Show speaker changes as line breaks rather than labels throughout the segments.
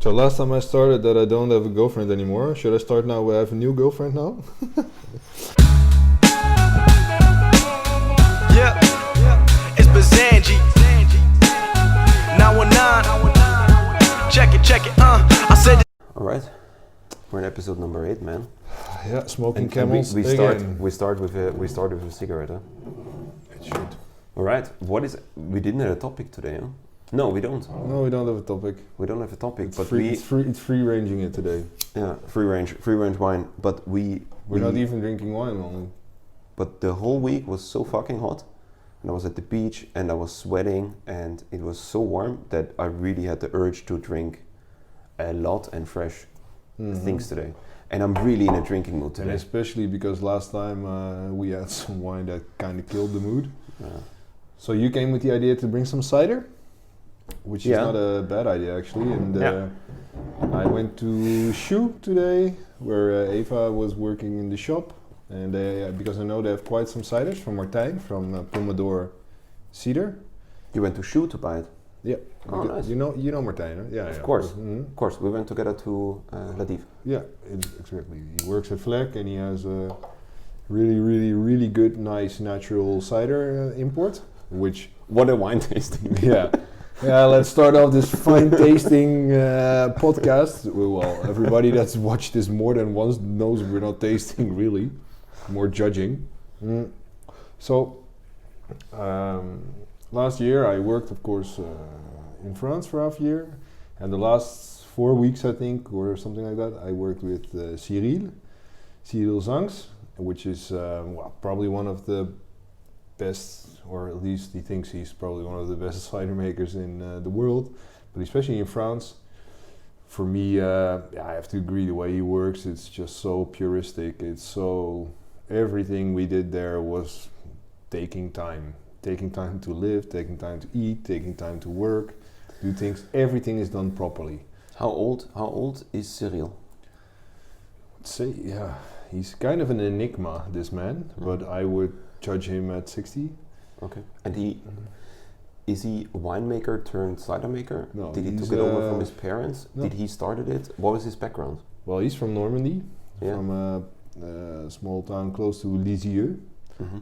So last time I started that I don't have a girlfriend anymore. Should I start now? I have a new girlfriend now.
Yeah, it's Bazanji. 919. Check it. I said.
All right, we're in episode number 8, man.
Yeah, smoking
And
camels.
we
again.
start with a cigarette. Huh?
It should.
All right, we didn't have a topic today, huh? No, we don't.
No, we don't have a topic.
We don't have a topic,
It's
but
free, it's free ranging it today.
yeah, free range wine. But
We're not even drinking wine only.
But the whole week was so fucking hot, and I was at the beach and I was sweating, and it was so warm that I really had the urge to drink a lot and fresh things today. And I'm really in a drinking mood today.
And especially because last time we had some wine that kind of killed the mood.
Yeah.
So you came with the idea to bring some cider, which is not a bad idea actually. And I went to Shoe today, where Eva was working in the shop, and because I know they have quite some ciders from Martijn, from Pomodoro Cider.
You went to Shoe to buy it?
Yeah.
Oh, nice.
You know Martijn, huh? Yeah.
Of course.
Mm-hmm.
Of course. We went together to Latif.
Yeah, exactly. He works at Vlek and he has a really good, nice, natural cider import, which...
What a wine tasting.
Yeah. Yeah, let's start off this fine tasting podcast. Well, everybody that's watched this more than once knows we're not tasting really, more judging. So, last year I worked, of course, in France for half a year, and the last 4 weeks, I think, or something like that, I worked with CYRIL ZANGS, which is probably one of the best, or at least he thinks he's probably one of the best cider makers in the world, but especially in France. For me, I have to agree, the way he works, it's just so puristic. It's so, everything we did there was taking time to live, taking time to eat, taking time to work, do things. Everything is done properly.
How old is CYRIL?
I'd say, he's kind of an enigma, this man, but I would judge him at 60.
Okay. And is he a winemaker turned cider maker?
No.
Did he took it over from his parents?
No.
Did he started it? What was his background?
Well, he's from Normandy,
Yeah.
from a small town close to Lisieux,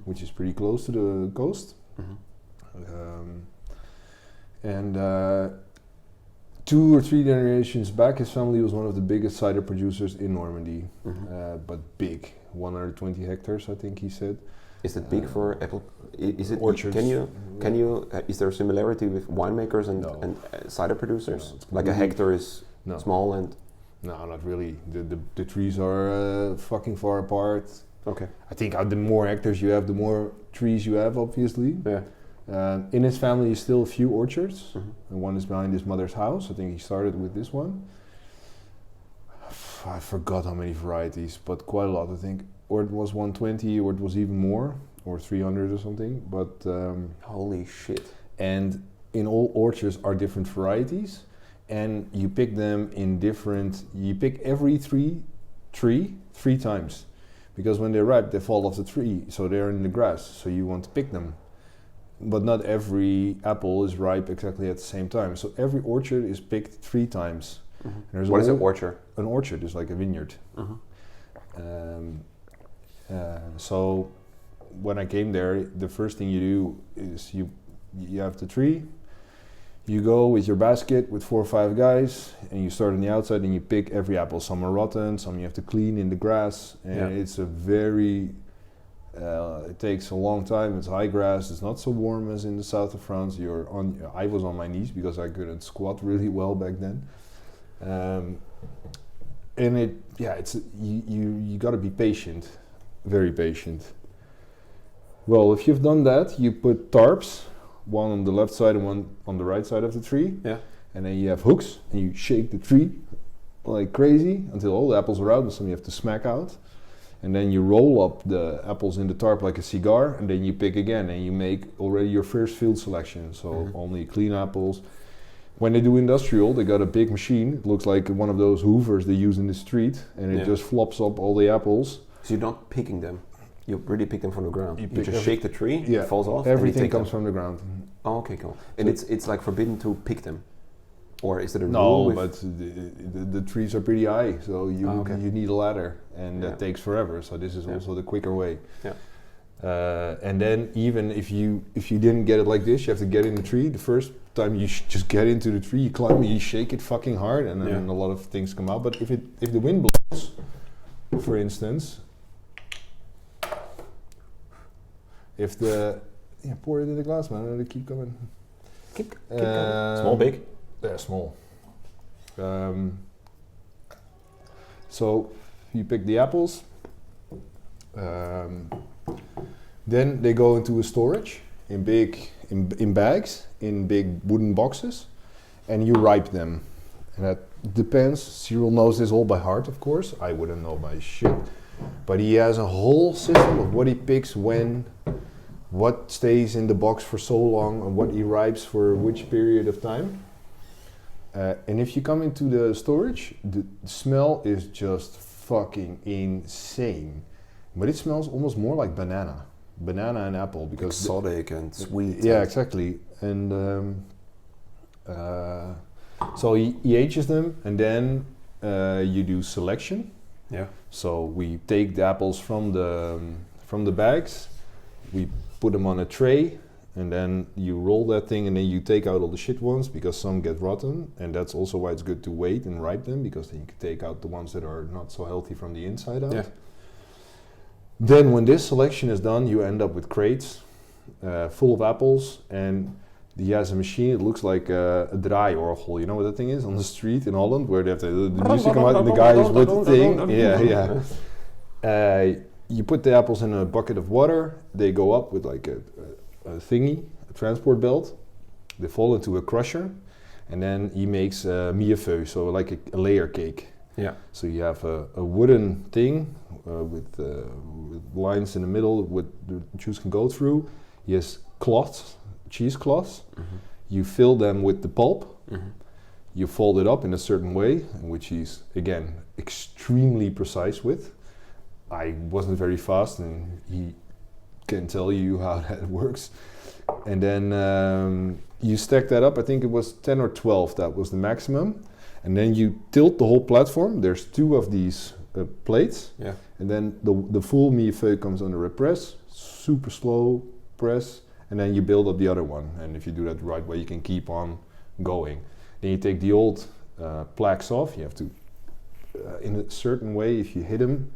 which is pretty close to the coast. And 2 or 3 generations back, his family was one of the biggest cider producers in Normandy, but big, 120 hectares, I think he said.
Is it big for apple? Is it
orchards?
Can you? Is there a similarity with winemakers and
No.
cider producers?
No,
like a hectare is
No.
small and.
No, not really. The trees are fucking far apart.
Okay.
I think the more hectares you have, the more trees you have, obviously.
Yeah.
In his family is still a few orchards, and one is behind his mother's house. I think he started with this one. I forgot how many varieties, but quite a lot, I think. Or it was 120, or it was even more, or 300 or something. But
Holy shit.
and in all orchards are different varieties, and you pick them in different. You pick every tree 3 times, because when they're ripe, they fall off the tree, so they're in the grass. So you want to pick them. But not every apple is ripe exactly at the same time. So every orchard is picked 3 times.
What is an orchard?
An orchard is like a vineyard. So when I came there, the first thing you do is you have the tree. You go with your basket with 4 or 5 guys, and you start on the outside and you pick every apple. Some are rotten, some you have to clean in the grass, and it's a very it takes a long time. It's high grass. It's not so warm as in the south of France. I was on my knees because I couldn't squat really well back then. And you got to be patient, very patient. Well, if you've done that, you put tarps, one on the left side and one on the right side of the tree.
Yeah.
And then you have hooks, and you shake the tree like crazy until all the apples are out, and some you have to smack out. And then you roll up the apples in the tarp like a cigar, and then you pick again, and you make already your first field selection. So only clean apples. When they do industrial, they got a big machine. It looks like one of those hoovers they use in the street, and it just flops up all the apples.
So you're not picking them. You really pick them from the ground. You
pick
just shake the tree, it falls off.
Everything
and you
comes
take
from the ground.
Oh, okay, cool. And it's like forbidden to pick them. Or is it a rule?
No,
with
but the trees are pretty high, so you need a ladder, and that takes forever. So this is also the quicker way.
Yeah.
And then even if you didn't get it like this, you have to get in the tree. The first time you just get into the tree, you climb it, you shake it fucking hard, and then a lot of things come out. But if the wind blows, for instance, if the pour it in the glass, man, and they keep coming.
Keep going. Small, big?
They're small. So you pick the apples. Then they go into a storage in bags, in big wooden boxes, and you ripe them. And that depends. Cyril knows this all by heart, of course. I wouldn't know by shit. But he has a whole system of what he picks when, what stays in the box for so long, and what he ripes for which period of time. And if you come into the storage, the smell is just fucking insane. But it smells almost more like banana and apple, because
exotic and sweet.
Yeah, exactly. And so he ages them, and then you do selection.
Yeah.
So we take the apples from the bags, we put them on a tray, and then you roll that thing, and then you take out all the shit ones, because some get rotten, and that's also why it's good to wait and ripe them, because then you can take out the ones that are not so healthy from the inside out.
Yeah.
Then when this selection is done, you end up with crates full of apples, and he has a machine. It looks like a draaiorgel. You know what that thing is on the street in Holland, where they have the music come out and the guy is with the thing. Yeah. You put the apples in a bucket of water. They go up with like a thingy, a transport belt. They fall into a crusher, and then he makes MEYER, so like a layer cake.
Yeah.
So you have a wooden thing with lines in the middle where the juice can go through. He has cloths, cheesecloths. Mm-hmm. You fill them with the pulp. Mm-hmm. You fold it up in a certain way, which he's, again, extremely precise with. I wasn't very fast, and he can tell you how that works. And then you stack that up. I think it was 10 or 12, that was the maximum. And then you tilt the whole platform. There's 2 of these plates. Yeah. And then the full MEYER comes under a press, super slow press, and then you build up the other one. And if you do that the right way, you can keep on going. Then you take the old plaques off. You have to, in a certain way, if you hit them,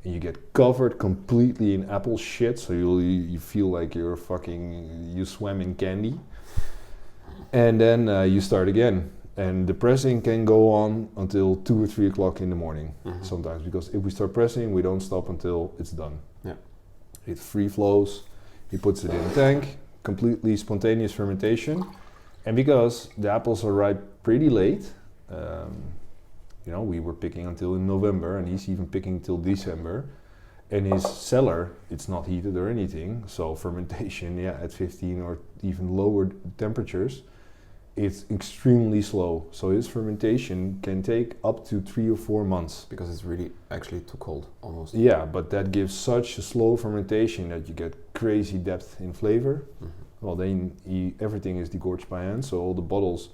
and you get covered completely in apple shit, so you feel like you swam in candy. And then you start again. And the pressing can go on until 2 or 3 o'clock in the morning, sometimes, because if we start pressing, we don't stop until it's done. Yeah. It free flows. He puts it in a tank, completely spontaneous fermentation. And because the apples are ripe pretty late, we were picking until in November, and he's even picking till December. And his cellar, it's not heated or anything, so fermentation, at 15 or even lower temperatures, it's extremely slow. So his fermentation can take up to 3 or 4 months.
Because it's really actually too cold, almost.
Yeah, but that gives such a slow fermentation that you get crazy depth in flavor. Mm-hmm. Well, then everything is degorged by hand, so all the bottles,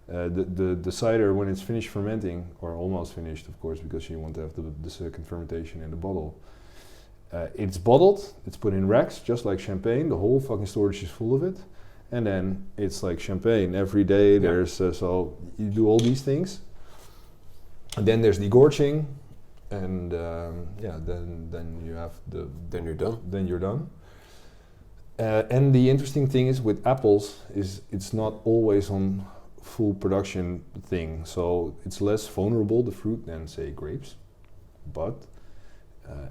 the cider, when it's finished fermenting, or almost finished, of course, because you want to have the second fermentation in the bottle. It's bottled, it's put in racks, just like champagne. The whole fucking storage is full of it. And then it's like champagne every day. There's so you do all these things, and then there's degorging, and then you have
then you're done.
Then you're done. And the interesting thing is with apples is it's not always on full production thing, so it's less vulnerable, the fruit, than say grapes, but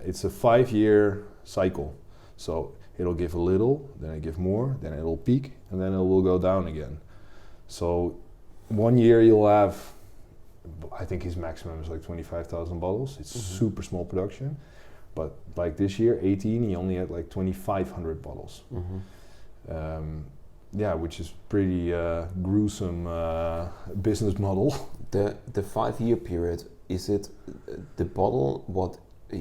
it's a 5-year cycle. So it'll give a little, then it'll give more, then it'll peak, and then it will go down again. So 1 year you'll have, I think his maximum is like 25,000 bottles. It's super small production. But like this year, 18, he only had like 2,500 bottles. Which is pretty gruesome business model.
The 5-year period, is it the bottle what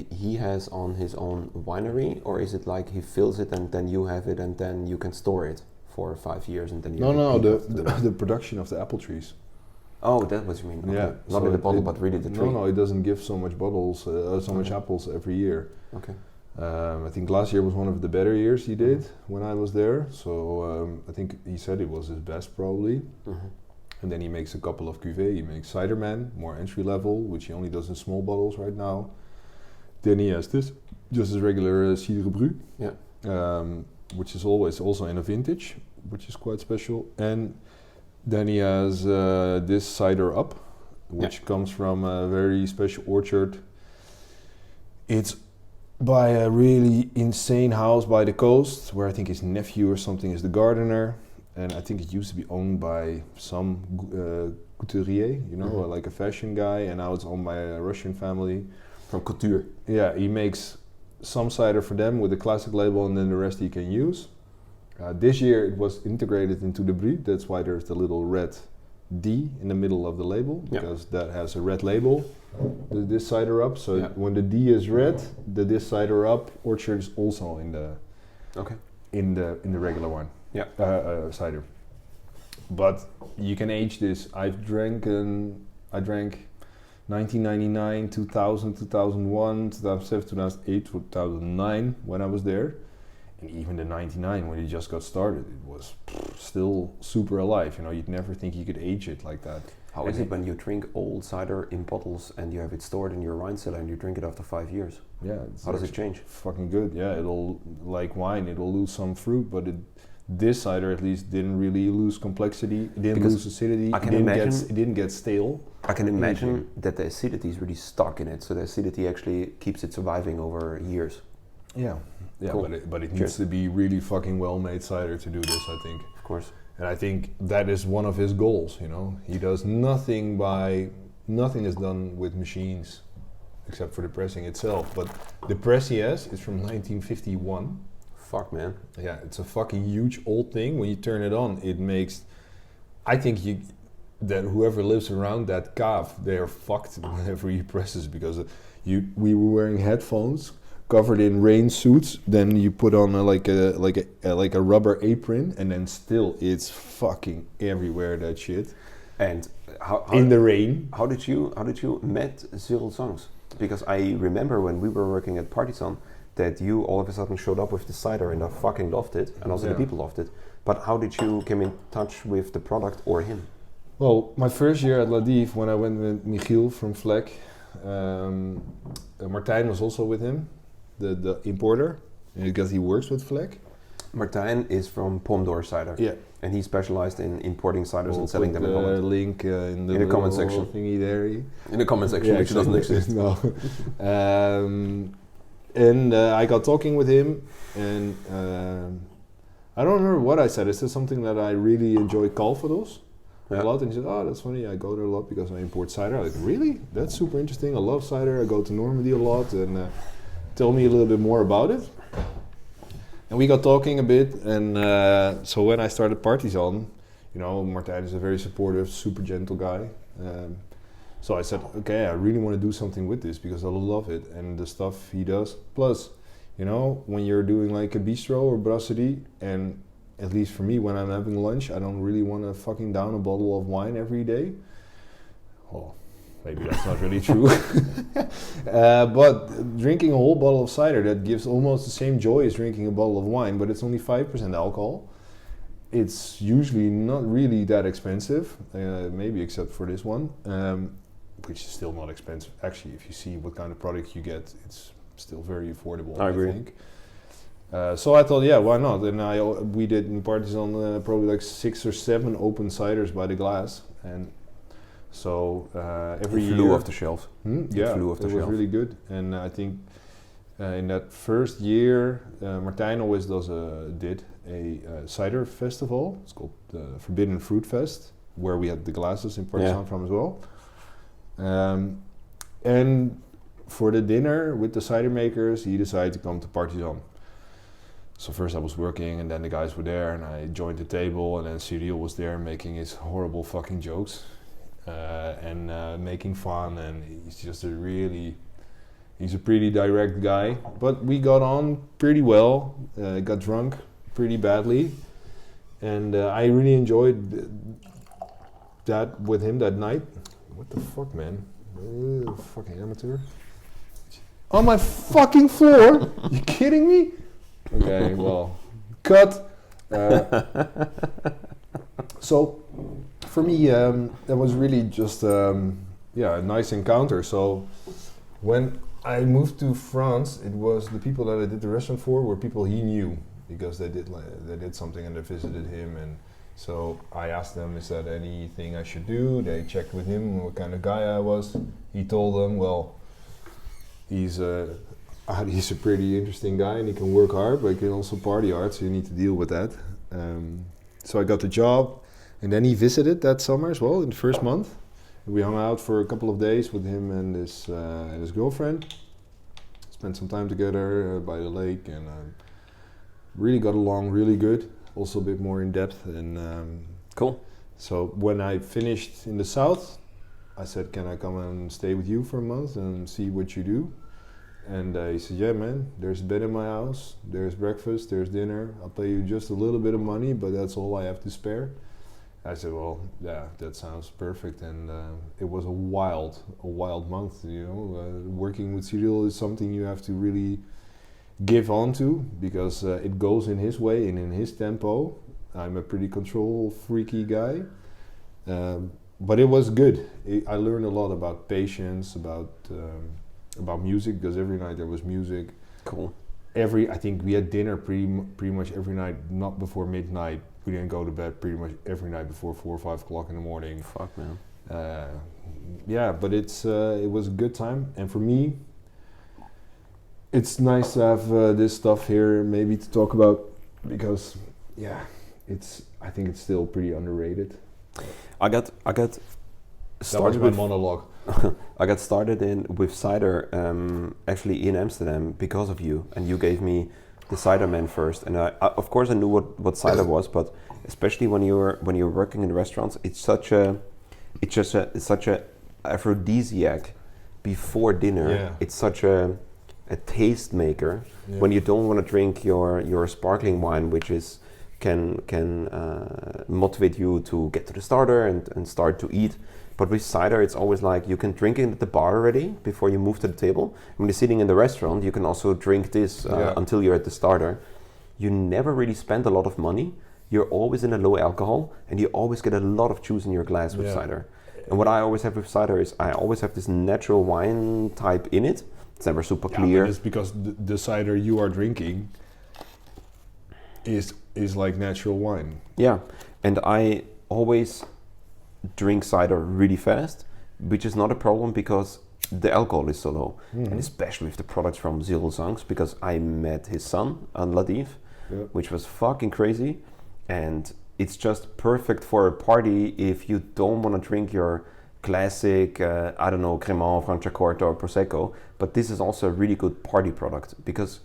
he has on his own winery, or is it like he fills it and then you have it and then you can store it for 5 years and then you
the production of the apple trees.
Oh, that's what you mean. Okay.
Yeah,
Not
so
in the
it-
bottle,
it-
but really the tree.
No, it doesn't give so much bottles, so much
Okay.
apples every year.
Okay.
I think last year was one of the better years he did when I was there. So I think he said it was his best probably. And then he makes a couple of cuvées. He makes Ciderman, more entry level, which he only does in small bottles right now. Then he has this, just as regular CYRIL,
Yeah.
which is always also in a vintage, which is quite special. And then he has this cider up, which comes from a very special orchard. It's by a really insane house by the coast, where I think his nephew or something is the gardener. And I think it used to be owned by some couturier, you know, like a fashion guy, and now it's owned by a Russian family.
From couture.
Yeah, he makes some cider for them with a classic label, and then the rest he can use. This year it was integrated into the Brie, that's why there's the little red D in the middle of the label, because that has a red label, this cider up. So when the D is red, the this cider up orchard is also in the in the regular one. Cider. But you can age this. I drank 1999, 2000, 2001, 2007, 2008, 2009 when I was there. And even the 99 when it just got started, it was still super alive. You know, you'd never think you could age it like that.
How is it when you drink old cider in bottles and you have it stored in your wine cellar and you drink it after 5 years?
Yeah.
How does it change?
Fucking good. Yeah, it'll, like wine, it'll lose some fruit, but this cider at least didn't really lose complexity. It didn't lose acidity. It didn't get stale.
I can imagine that the acidity is really stuck in it, so the acidity actually keeps it surviving over years.
Yeah, cool. but it needs to be really fucking well-made cider to do this, I think.
Of course.
And I think that is one of his goals, you know. He does nothing is done with machines except for the pressing itself. But the press he has is from 1951.
Fuck, man.
Yeah, it's a fucking huge old thing. When you turn it on, it makes... I think that whoever lives around that cave, they are fucked whenever he presses, because we were wearing headphones covered in rain suits, then you put on like a rubber apron, and then still it's fucking everywhere, that shit.
And how
in the rain.
How did you met ZANGS? Because I remember when we were working at Partisan that you all of a sudden showed up with the cider, and I fucking loved it, and also the people loved it. But how did you come in touch with the product or him?
Well, my first year at Ladiv, when I went with Michiel from Vlek, Martijn was also with him, the importer, because he works with Vlek.
Martijn is from Pomdor Cider. Yeah. And he specialized in importing ciders and selling them in Holland.
Link in the
comment section.
Thingy there.
In the comment section, which doesn't exist.
No. And I got talking with him, and I don't remember what I said. I said something that I really enjoy Calvados a lot, and he said, "Oh, that's funny. I go there a lot because I import cider." I'm like, really? That's super interesting. I love cider. I go to Normandy a lot, and tell me a little bit more about it. And we got talking a bit, and so when I started Partisan, you know, Martijn is a very supportive, super gentle guy. So I said, okay, I really want to do something with this because I love it and the stuff he does. Plus, you know, when you're doing like a bistro or brasserie, and at least for me, when I'm having lunch, I don't really want to fucking down a bottle of wine every day. Well, maybe that's not really true. But drinking a whole bottle of cider, that gives almost the same joy as drinking a bottle of wine, but it's only 5% alcohol. It's usually not really that expensive, maybe except for this one, which is still not expensive. Actually, if you see what kind of product you get, it's still very affordable, I think. So I thought, yeah, why not? And we did in Partisan probably like 6 or 7 open ciders by the glass, and so every year...
flew off the shelf.
Yeah, it was really good. And I think in that first year, Martijn always did a cider festival. It's called the Forbidden Fruit Fest, where we had the glasses in Partisan from as well. And for the dinner with the cider makers, he decided to come to Partisan. So first I was working, and then the guys were there, and I joined the table, and then CYRIL was there making his horrible fucking jokes and making fun, and he's just he's a pretty direct guy. But we got on pretty well, got drunk pretty badly, and I really enjoyed that with him that night. What the fuck, man? Fucking amateur. On my fucking floor? You kidding me? Okay, well, cut. So, for me, that was really just a nice encounter. So, when I moved to France, it was the people that I did the restaurant for were people he knew because they did something and they visited him, and so I asked them, is there anything I should do? They checked with him what kind of guy I was. He told them, well, he's a pretty interesting guy and he can work hard, but he can also party hard, so you need to deal with that. So I got the job, and then he visited that summer as well in the first month. We hung out for a couple of days with him and his girlfriend. Spent some time together by the lake, and really got along really good. Also a bit more in depth, and
Cool.
so when I finished in the south, I said, can I come and stay with you for a month and see what you do? And he said, yeah man, there's a bed in my house, there's breakfast, there's dinner, I'll pay you just a little bit of money, but that's all I have to spare. I said, well, yeah, that sounds perfect, and it was a wild month, you know. Working with CYRIL is something you have to really give on to, because it goes in his way and in his tempo. I'm a pretty control freaky guy, but it was good. I learned a lot about patience, about music, because every night there was music.
Cool.
I think we had dinner pretty much every night, not before midnight. We didn't go to bed pretty much every night before 4 or 5 o'clock in the morning.
Fuck, man.
Yeah, but it was a good time, and for me, it's nice to have this stuff here maybe to talk about, because I think it's still pretty underrated.
I got started
That was my
with
monologue.
I got started with cider actually in Amsterdam because of you, and you gave me the cider man first, and I of course I knew what cider was, but especially when you're working in restaurants, it's such a aphrodisiac before dinner.
Yeah.
It's such a taste maker when you don't want to drink your sparkling wine, which can motivate you to get to the starter and start to eat. But with cider, it's always like you can drink it at the bar already before you move to the table. When you're sitting in the restaurant, you can also drink this until you're at the starter. You never really spend a lot of money. You're always in a low alcohol, and you always get a lot of juice in your glass with cider. And what I always have with cider is I always have this natural wine type in it. It's never super clear.
But it's because the cider you are drinking is like natural wine.
Yeah, and I always drink cider really fast, which is not a problem because the alcohol is so low. And especially with the products from ZANGS, because I met his son, Latif, which was fucking crazy. And it's just perfect for a party if you don't want to drink your classic, I don't know, Cremant, Franciacorta or Prosecco, but this is also a really good party product because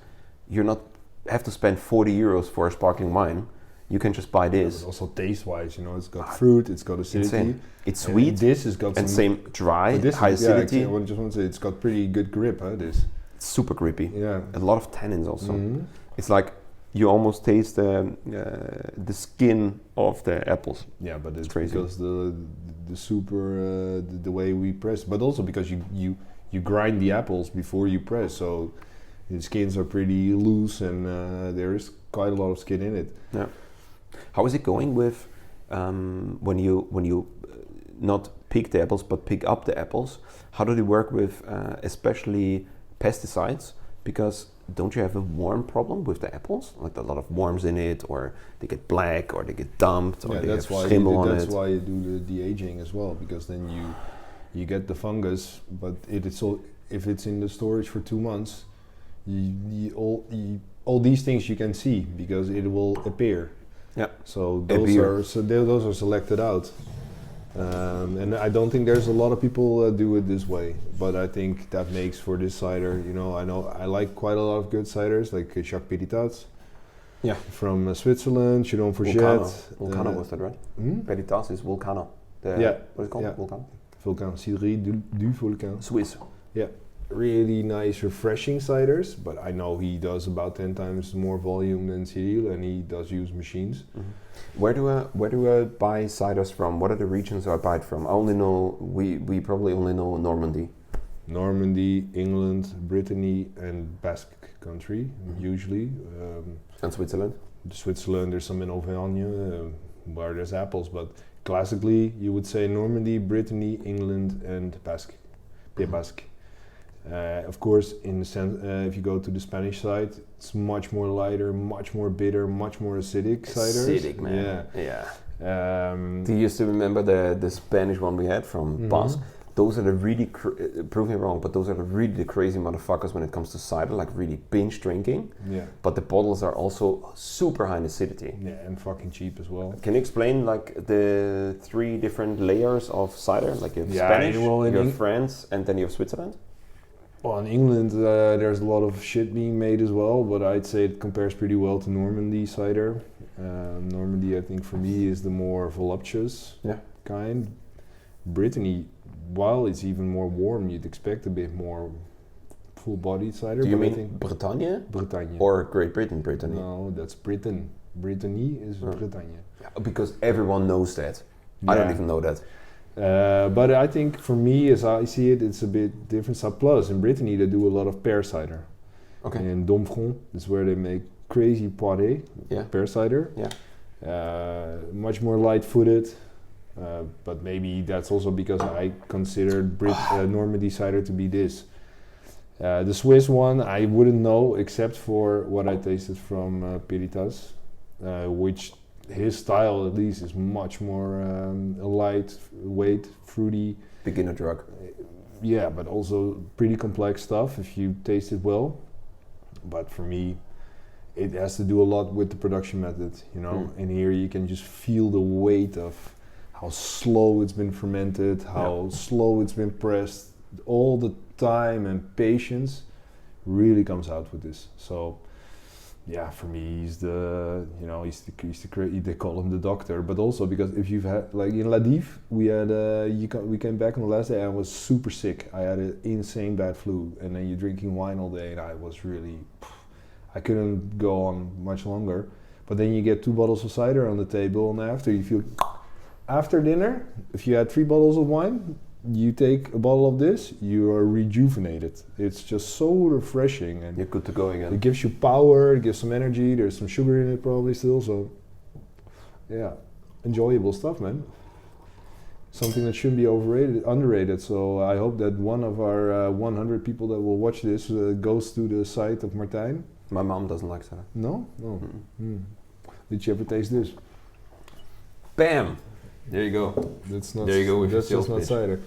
you're not have to spend 40 euros for a sparkling wine. You can just buy this.
But also taste-wise, you know, it's got fruit, it's got acidity.
Insane. It's sweet.
And this has got
and
some
same dry,
this
high acidity.
I just want to say it's got pretty good grip, huh? This.
It's super grippy.
Yeah.
A lot of tannins also. It's like you almost taste the skin of the apples.
Yeah, but it's
crazy.
because the super the way we press, but also because you grind the apples before you press, so the skins are pretty loose, and there is quite a lot of skin in it.
Yeah. How is it going with when you not pick the apples but pick up the apples? How do they work with especially pesticides? Because don't you have a worm problem with the apples? Like a lot of worms in it, or they get black, or they get dumped, or they have schimmel on it.
That's why you do the aging as well, because then you get the fungus, but if it's in the storage for 2 months, all these things you can see because it will appear.
Yeah.
So those are selected out, and I don't think there's a lot of people do it this way. But I think that makes for this cider. You know I like quite a lot of good ciders like Jacques Péritats.
Yeah.
From Switzerland, Chiron
Vulcano. Vulcano was that right? Péritats is Vulcano.
Yeah.
What is it called?
Yeah.
Vulcano.
Vulcan, Cidrerie du Vulcan.
Swiss.
Yeah. really nice, refreshing ciders. But I know he does about 10 times more volume than CYRIL, and he does use machines.
Where do I buy ciders from? What are the regions I buy it from? I only know we probably only know Normandy.
Normandy, England, Brittany, and Basque country usually.
And Switzerland.
Switzerland, there's some in Auvergne where there's apples, but classically you would say Normandy, Brittany, England, and Basque. Pays Basque. Of course, in the sense, if you go to the Spanish side, it's much more lighter, much more bitter, much more acidic ciders.
Acidic, man.
Yeah.
Do you still remember the Spanish one we had from Basque? Those are the really, prove me wrong, but those are really the crazy motherfuckers when it comes to cider, like really binge drinking.
Yeah.
But the bottles are also super high in acidity.
Yeah, and fucking cheap as well.
Can you explain like the 3 different layers of cider? Like you have
Yeah,
Spanish,
well,
you have France, and then you have Switzerland?
Well, in England, there's a lot of shit being made as well, but I'd say it compares pretty well to Normandy cider. Normandy, I think, for me, is the more voluptuous kind. Brittany, while it's even more warm, you'd expect a bit more full-bodied cider.
Do you mean Bretagne?
Bretagne.
Or Great Britain, Brittany?
No, that's Britain. Brittany is Bretagne.
Yeah, because everyone knows that. I don't even know that.
But I think for me, as I see it, it's a bit different. So plus, in Brittany, they do a lot of pear cider.
Okay.
In Domfront is where they make crazy poiré, pear cider.
Yeah.
Much more light-footed. But maybe that's also because I considered Normandy cider to be this. The Swiss one I wouldn't know except for what I tasted from Piritas, which his style at least is much more lightweight, fruity.
Beginner drug.
Yeah, but also pretty complex stuff if you taste it well. But for me, it has to do a lot with the production method, you know. And here you can just feel the weight of how slow it's been fermented, how slow it's been pressed, all the time and patience really comes out with this. So, yeah, for me, he's the, you know, they call him the doctor, but also because if you've had, like in La Dive, we had, we came back on the last day and I was super sick. I had an insane bad flu, and then you're drinking wine all day, and I was really, I couldn't go on much longer. But then you get 2 bottles of cider on the table, and after you feel. After dinner, if you had 3 bottles of wine, you take a bottle of this, you are rejuvenated. It's just so refreshing, and
you're good to go again.
It gives you power, it gives some energy, there's some sugar in it probably still, so yeah, enjoyable stuff, man. Something that shouldn't be underrated, so I hope that one of our 100 people that will watch this goes to the site of Martijn.
My mom doesn't like cider.
No? No. Did you ever taste this?
Bam! There you go.
That's not.
There you go. With
that's just not cider.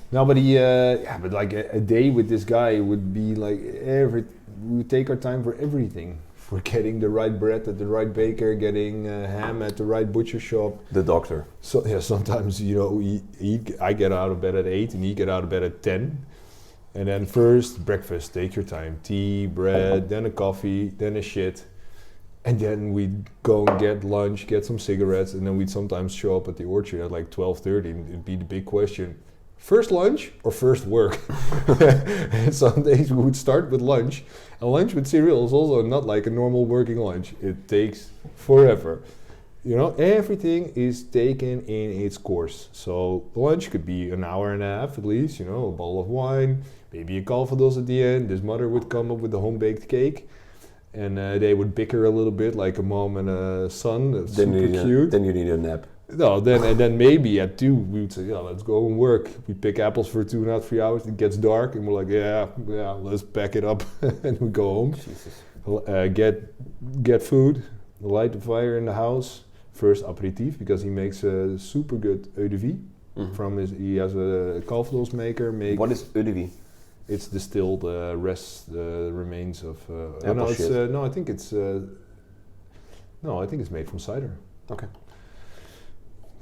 No, but but like a day with this guy would be like we take our time for everything. For getting the right bread at the right baker, getting ham at the right butcher shop.
The doctor.
So yeah, sometimes you know I get out of bed at 8 and he get out of bed at 10, and then first breakfast. Take your time. Tea, bread, then a coffee, then a shit. And then we'd go and get lunch, get some cigarettes, and then we'd sometimes show up at the orchard at like 12:30, and it'd be the big question: first lunch or first work? And some days we would start with lunch, and lunch with CYRIL is also not like a normal working lunch. It takes forever. You know, everything is taken in its course. So lunch could be an hour and a half at least, you know, a bottle of wine, maybe a calvados at the end. His mother would come up with the home-baked cake. And they would bicker a little bit, like a mom and a son. That's super cute.
Then you need a nap.
No, then maybe at 2 we would say, yeah, let's go and work. We pick apples for 2.5, 3 hours. It gets dark, and we're like, yeah, let's pack it up, and we go home. Get food, light the fire in the house. First aperitif, because he makes a super good eau de vie. He has a calvados maker.
What is eau de vie?
It's distilled remains of. I think it's made from cider.
Okay.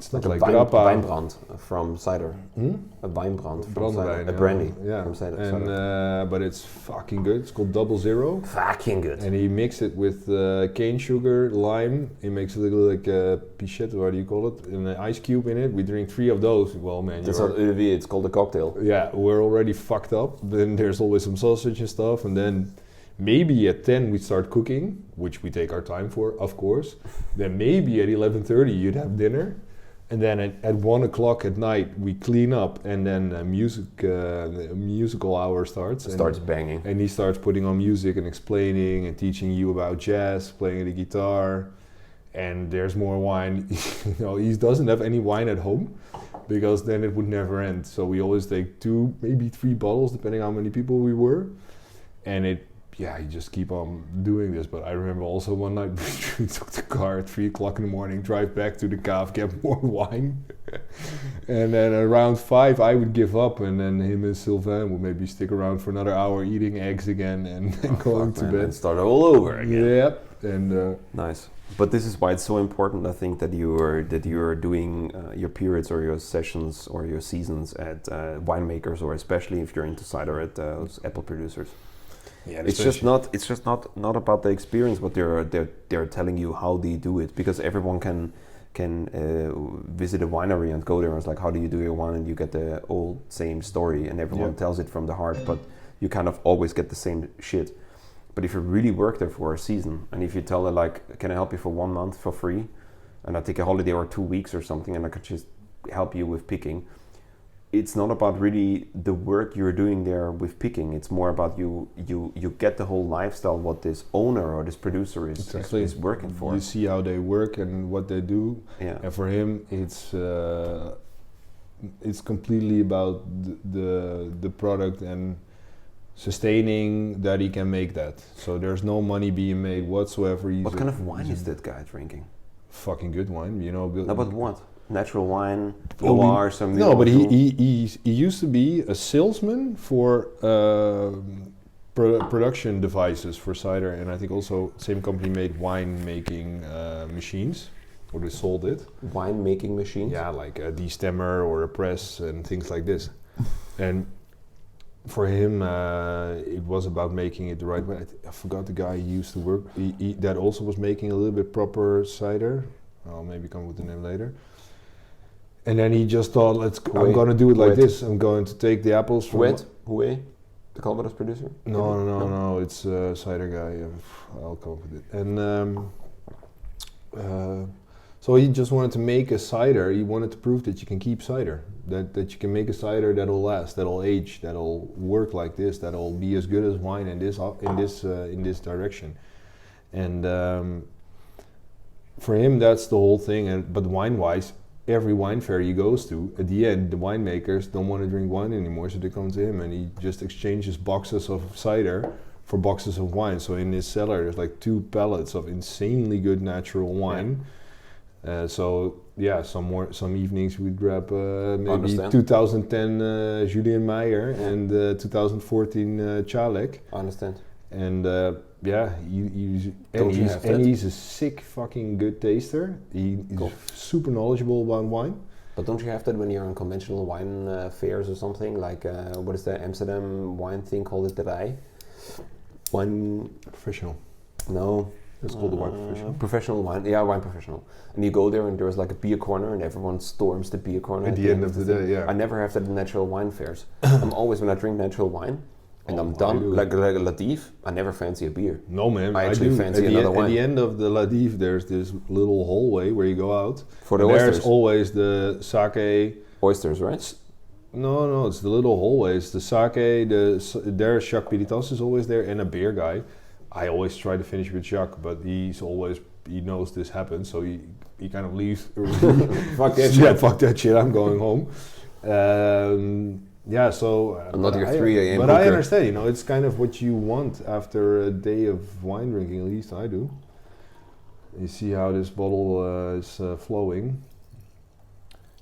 It's not
like
like
a
grappa.
Weinbrand from cider.
Hmm?
A Weinbrand from
Brandewijn,
cider. A brandy from cider.
And but it's fucking good. It's called 00.
Fucking good.
And he mixed it with cane sugar, lime. He makes a little like pichette, what do you call it? And an ice cube in it. We drink 3 of those. Well, man,
That's not UV, it's called a cocktail.
yeah, we're already fucked up. Then there's always some sausage and stuff, and then maybe at 10 we start cooking, which we take our time for, of course. Then maybe at 11:30 you'd have dinner, and then at 1 o'clock at night we clean up, and then musical hour starts.
It starts banging.
And he starts putting on music and explaining and teaching you about jazz, playing the guitar, and there's more wine. He doesn't have any wine at home, because then it would never end. So we always take 2, maybe 3 bottles, depending how many people we were. And you just keep on doing this. But I remember also one night we took the car at 3 o'clock in the morning, drive back to the cave, get more wine. And then around 5 I would give up, and then him and Sylvain would maybe stick around for another hour eating eggs again and going to bed.
And start all over again.
Yep. And
nice. But this is why it's so important, I think, that you are doing your periods or your sessions or your seasons at winemakers, or especially if you're into cider at those apple producers.
yeah,
It's just not about the experience, but they're telling you how they do it, because everyone can visit a winery and go there and it's like, how do you do your wine, and you get the old same story, and everyone tells it from the heart, but you kind of always get the same shit. But if you really work there for a season, and if you tell them like, can I help you for 1 month for free, and I take a holiday or 2 weeks or something, and I could just help you with picking, it's not about really the work you're doing there with picking. It's more about you get the whole lifestyle what this owner or this producer is working for.
You see how they work and what they do.
Yeah.
And for him, it's completely about the product and sustaining that he can make that. So there's no money being made whatsoever.
What kind of wine is that guy drinking?
Fucking good wine,
No, but what? Natural wine,
Oh,
Loire, some.
No, but he used to be a salesman for production devices for cider, and I think also same company made wine making machines, or they sold it.
Wine making machines?
Yeah, like a destemmer or a press and things like this. And for him, it was about making it the right way. I forgot the guy he used to work. He that also was making a little bit proper cider. I'll maybe come with the name later. And then he just thought, I'm going to do it like this. I'm going to take the apples from...
Houet? The Calvados producer?
No, it's a cider guy. I'll come up with it. And so he just wanted to make a cider. He wanted to prove that you can keep cider. That you can make a cider that'll last, that'll age, that'll work like this, that'll be as good as wine in this direction. And for him, that's the whole thing. But wine-wise, every wine fair he goes to, at the end, the winemakers don't want to drink wine anymore, so they come to him, and he just exchanges boxes of cider for boxes of wine. So in his cellar, there's like 2 pallets of insanely good natural wine. Some evenings we'd grab maybe 2010 Julien MEYER and 2014 Chalek.
I understand.
And he's a sick fucking good taster. He's super knowledgeable about wine.
But don't you have that when you're on conventional wine fairs or something? Like, what is the Amsterdam wine thing called? It Rij? Wine...
Professional.
No.
It's called the wine professional.
Professional wine, yeah, wine professional. And you go there and there's like a beer corner and everyone storms the beer corner.
At the end of the day, yeah.
I never have that in natural wine fairs. I'm always, when I drink natural wine, and I'm done, like a Latif, I never fancy a beer.
No, man.
I actually fancy another wine.
At the end of the Latif, there's this little hallway where you go out.
For the oysters.
There's always the sake.
Oysters, right?
No, it's the little hallway. It's the sake, there's Jacques Piritas is always there, and a beer guy. I always try to finish with Jacques, but he knows this happens, so he kind of leaves.
Fuck that shit.
Yeah, fuck that shit, I'm going home.
I'm not your 3 a.m.
But I understand, it's kind of what you want after a day of wine drinking, at least I do. You see how this bottle is flowing.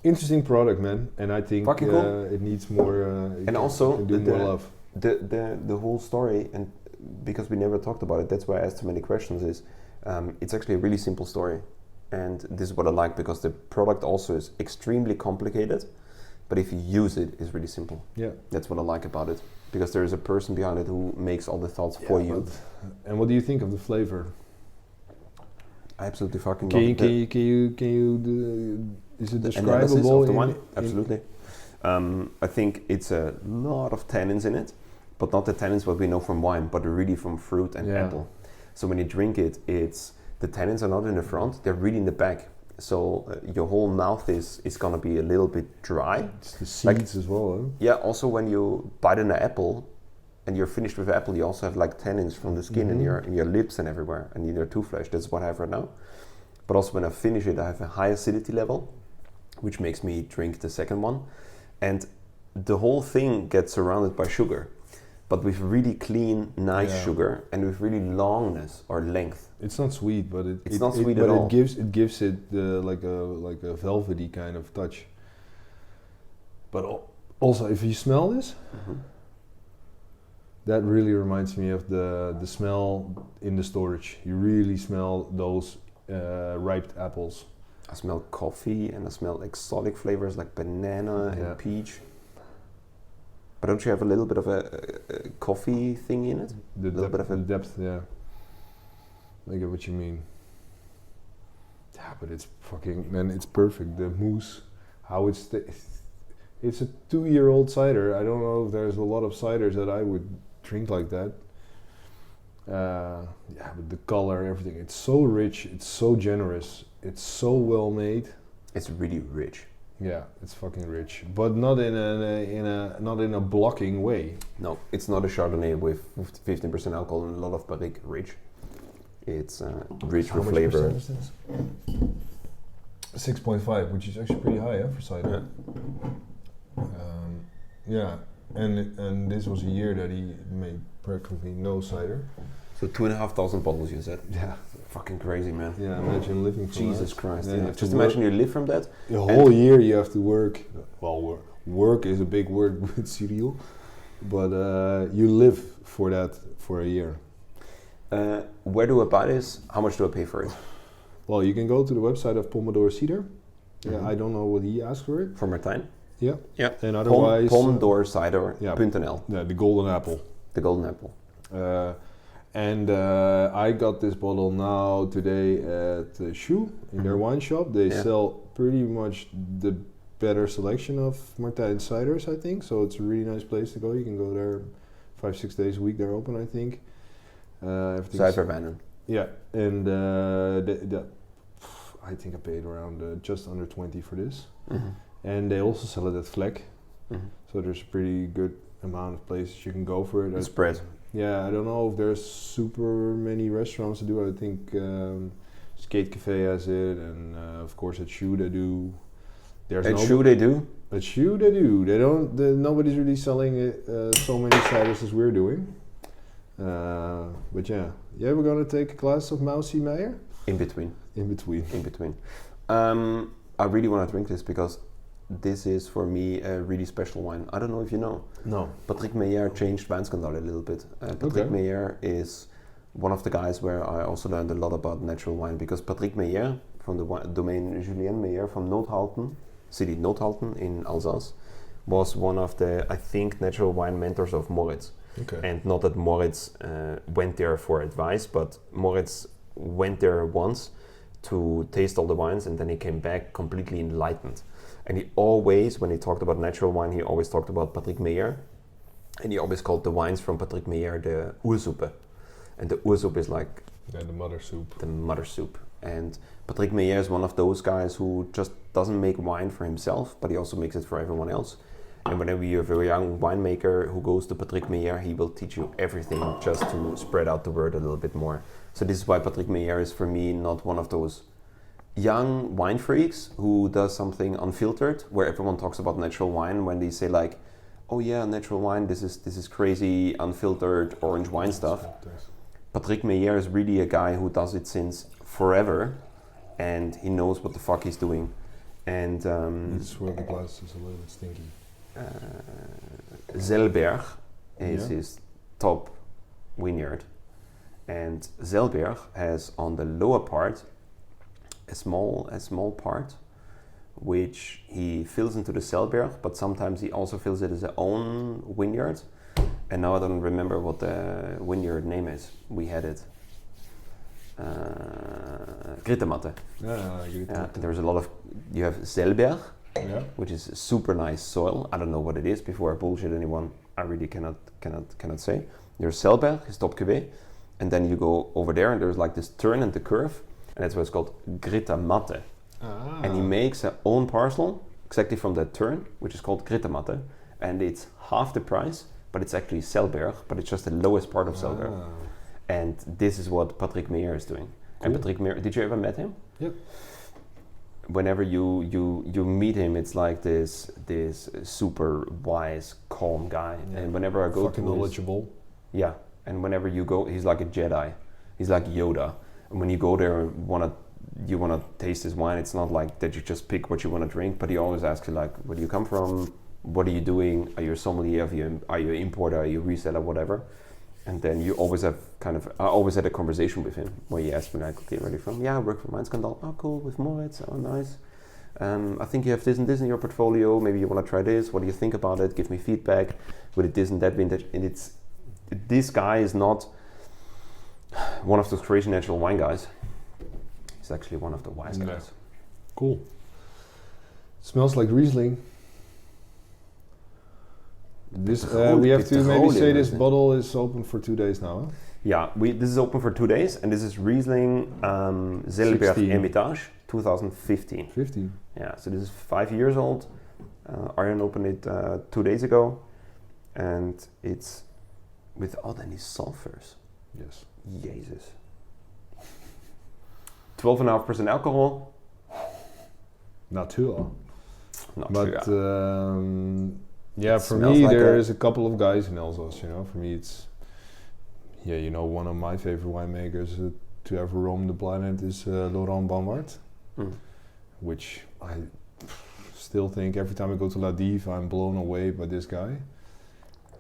Interesting product, man, and I think it needs more.
And also
more love.
The whole story, and because we never talked about it, that's why I asked so many questions. Is it's actually a really simple story, and this is what I like because the product also is extremely complicated, but if you use it, it's really simple.
Yeah.
That's what I like about it, because there is a person behind it who makes all the thoughts for you.
And what do you think of the flavor?
I absolutely fucking
Can
love
you,
it.
can you do, is it
The analysis
describable
of the
in-
wine?
in-
Absolutely. I think it's a lot of tannins in it, but not the tannins what we know from wine, but really from fruit and
Yeah.
apple. So when you drink it, the tannins are not in the front; they're really in the back. So your whole mouth is gonna be a little bit dry.
It's the seeds as well, huh?
Yeah. Also, when you bite an apple, and you're finished with apple, you also have like tannins from the skin in your lips and everywhere, and in your tooth flesh. That's what I have right now. But also when I finish it, I have a high acidity level, which makes me drink the second one. And the whole thing gets surrounded by sugar, but with really clean, nice sugar, and with really longness or length.
It's not sweet, but
It's not sweet
but
at all.
it gives it like a velvety kind of touch. But also, if you smell this, that really reminds me of the smell in the storage. You really smell those ripe apples.
I smell coffee and I smell exotic flavors like banana and peach. But don't you have a little bit of a coffee thing in it?
The
Little bit of a-
depth, yeah. I get what you mean. Yeah, but it's fucking, man, it's perfect. The mousse, how it's a 2-year-old cider. I don't know if there's a lot of ciders that I would drink like that. Yeah, but the color, everything, it's so rich, it's so generous, it's so well made.
It's really rich.
Yeah, it's fucking rich, but not in a blocking way.
No, it's not a Chardonnay with 15% alcohol and a lot of barrique rich. It's rich
How
with
much
flavor.
percent is this? 6.5, which is actually pretty high, for cider. Yeah, and this was a year that he made practically no cider.
So 2,500 bottles, you said?
Yeah,
Fucking crazy, man.
yeah. Imagine living from
Jesus
that.
Christ.
Yeah, you
Yeah.
have to
Just
work.
imagine you live from that.
The whole year you have to work. Well, work is a big word with CYRIL, but you live for that for a year.
Where do I buy this? How much do I pay for it?
Well, you can go to the website of Pomodoro Cider. Yeah, I don't know what he asked for it.
For Martijn?
Yeah.
Yeah.
And otherwise,
Pomdoorcider.nl.
yeah, the golden apple.
The golden apple.
And I got this bottle now today at Shoe in their wine shop. They sell pretty much the better selection of Martijn ciders, I think. So it's a really nice place to go. You can go there 5-6 days a week. They're open, I think.
Zuiverwijnen.
Yeah, and I think I paid around just under 20 for this. And they also sell it at Vlek. So there's a pretty good amount of places you can go for it.
It's spread.
Yeah, I don't know if there's super many restaurants to do it. I think Skate Cafe has it, and of course at Shoe they do. There's
At Shoe they do?
At Shoe they do. They don't. Nobody's really selling it, so many ciders as we're doing. But yeah, we're gonna take a glass of Mousy Meyer.
In between.
In between.
In between. I really want to drink this because this is for me a really special wine. I don't know if you know.
No.
Patrick Meyer changed Wijnskandal a little bit. Patrick Meyer is one of the guys where I also learned a lot about natural wine, because Patrick Meyer from the domain Julien Meyer from Noothalten, city Noothalten in Alsace, was one of the, I think, natural wine mentors of Moritz.
Okay.
And not that Moritz went there for advice, but Moritz went there once to taste all the wines, and then he came back completely enlightened. And he always, when he talked about natural wine, he always talked about Patrick Meyer, and he always called the wines from Patrick Meyer the Ursuppe. And the Ursuppe is like
the mother soup.
The mother soup. And Patrick Meyer is one of those guys who just doesn't make wine for himself, but he also makes it for everyone else. And whenever you have a young winemaker who goes to Patrick Meyer, he will teach you everything just to spread out the word a little bit more. So this is why Patrick Meyer is for me not one of those young wine freaks who does something unfiltered, where everyone talks about natural wine when they say like, oh yeah, natural wine, this is crazy unfiltered orange wine stuff. Patrick Meyer is really a guy who does it since forever, and he knows what the fuck he's doing. And
It's where the glass is a little bit stinky.
Zelberg is his top vineyard, and Zelberg has on the lower part a small part, which he fills into the Selberg, but sometimes he also fills it as his own vineyard. And now I don't remember what the vineyard name is. We had it. Grittematte. Yeah, there's a lot of, you have Selberg, which is super nice soil. I don't know what it is. Before I bullshit anyone, I really cannot say. There's Selberg, his top cuvée, and then you go over there and there's like this turn and the curve, and that's why it's called Grittematte. And he makes his own parcel exactly from that turn, which is called Grittematte, and it's half the price, but it's actually Selberg, but it's just the lowest part of Selberg. And this is what Patrick Meyer is doing. Cool. And Patrick Meyer, did you ever met him?
Yep.
Whenever you meet him, it's like this super wise, calm guy. Yeah. And whenever I go
fucking knowledgeable.
Yeah. And whenever you go, he's like a Jedi. He's like Yoda. And when you go there and you wanna taste his wine, it's not like that you just pick what you wanna drink, but he always asks you like, where do you come from? What are you doing? Are you a sommelier? Are you an importer? Are you a reseller? Whatever. And then you always have I always had a conversation with him where he asked me like, okay, where are you from? Yeah, I work for Mindskandal. Oh, cool, with Moritz. Oh, nice. I think you have this and this in your portfolio. Maybe you want to try this. What do you think about it? Give me feedback. With it this and that vintage. And this guy is not one of those crazy natural wine guys. He's actually one of the wise guys.
Cool. Smells like Riesling. This we have to maybe say this bottle is open for 2 days now. Huh?
Yeah, this is open for 2 days, and this is Riesling Selberg Hermitage 2015.
15.
Yeah, so this is 5 years old. Arjen opened it 2 days ago, and it's without any sulfurs.
Yes.
Jesus. 12.5% alcohol.
Not too long.
Not too.
Yeah, for me, like there's a couple of guys in Elsass, you know. For me, it's, one of my favorite winemakers to ever roam the planet is Laurent Banwart, which I still think every time I go to La Dive, I'm blown away by this guy.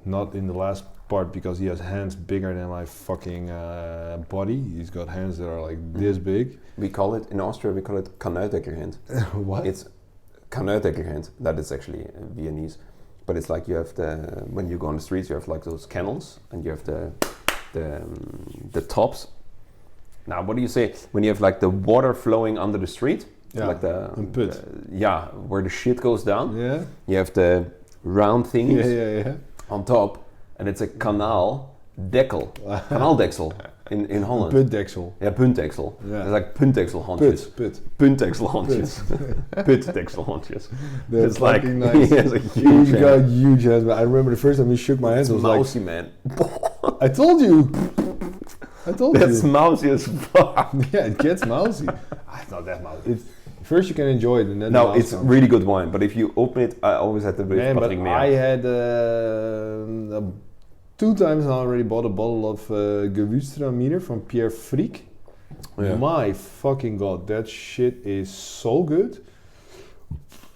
Not in the last part because he has hands bigger than my fucking body. He's got hands that are like this big.
We call it, in Austria, we call it Kanuitdeckelhand.
What?
It's Kanuitdeckelhand. That is actually Viennese. But it's like you have when you go on the streets, you have like those kennels, and you have the tops. Now, what do you say when you have like the water flowing under the street?
Yeah,
like the
put.
Where the shit goes down.
Yeah.
You have the round things
yeah.
on top, and it's a kanaaldeksel. Kanaaldeksel in Holland.
Puntdeksel.
Yeah, puntdeksel.
Yeah.
It's like puntdekselhandjes. Puntdekselhandjes. Puntdekselhandjes.
That's
it's like
nice.
He has a huge
He's got huge hands. But I remember the first time he shook my hands, I was
mousy,
like,
man.
I told you.
That's mousy as fuck.
Yeah, it gets mousy. It's not that mousy. First you can enjoy it, and then
no, it's really good wine. But if you open it, I always had to with Patrick Meyer.
I had 2 times I already bought a bottle of Gewürztraminer from Pierre Frick. Yeah. My fucking god, that shit is so good.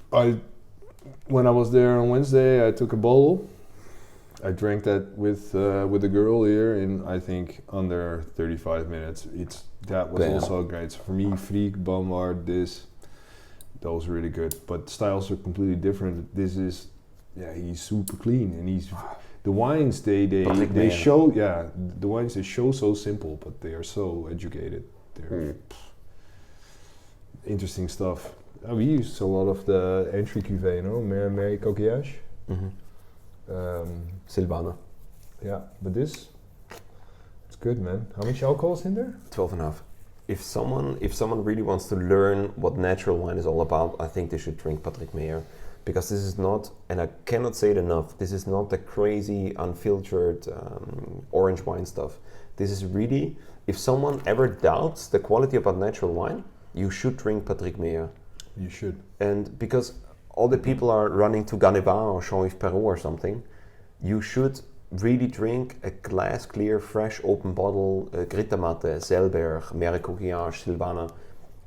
When I was there on Wednesday, I took a bottle. I drank that with a girl here in, I think, under 35 minutes. That was also great. So for me, Frick, Banwart, those are really good. But styles are completely different. This is, he's super clean, and the wines they show, the wines they show so simple, but they are so educated. They're interesting stuff. We use a lot of the entry cuvée, Mary Coquillage.
Silvana.
Yeah, but it's good, man. How much alcohol is in there?
12.5. If someone really wants to learn what natural wine is all about, I think they should drink Patrick Meyer, because this is not, and I cannot say it enough, this is not the crazy unfiltered orange wine stuff. This is really, if someone ever doubts the quality about natural wine, you should drink Patrick Meyer.
You should. And
because all the people are running to Gannevat or Jean-Yves Perrault or something, you should really drink a glass clear, fresh, open bottle Grittematte, Selberg, Mère Coquillage, Silvana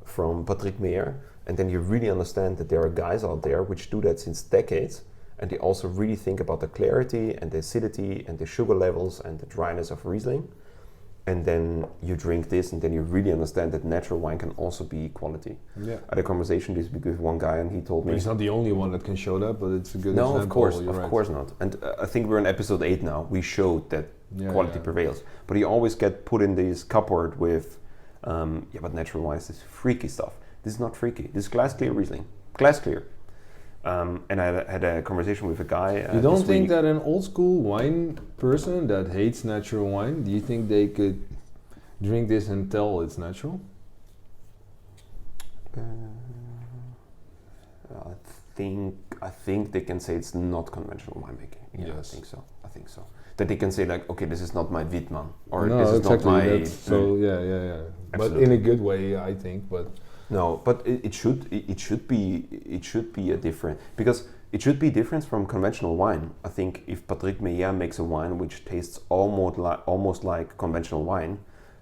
from Patrick Meyer, and then you really understand that there are guys out there which do that since decades, and they also really think about the clarity and the acidity and the sugar levels and the dryness of Riesling. and then you drink this, and then you really understand that natural wine can also be quality.
Yeah.
I had a conversation this week with one guy, and he told me...
But he's not the only one that can show that, but it's a good
no,
example.
of course not. And I think we're in episode 8 now. We showed that quality prevails. But you always get put in this cupboard with, but natural wine is this freaky stuff. This is not freaky. This is glass clear Riesling. Glass clear. And I had a conversation with a guy.
You don't think that an old school wine person that hates natural wine, do you think they could drink this and tell it's natural?
I think they can say it's not conventional winemaking. Yeah,
Yes.
I think so. That they can say like, okay, this is not my Wittmann, or
No,
this is
exactly.
not my.
Yeah. But
Absolutely.
in a good way, I think. But
No, but it should be a different, because it should be different from conventional wine. I think if Patrick Meyer makes a wine which tastes almost like conventional wine,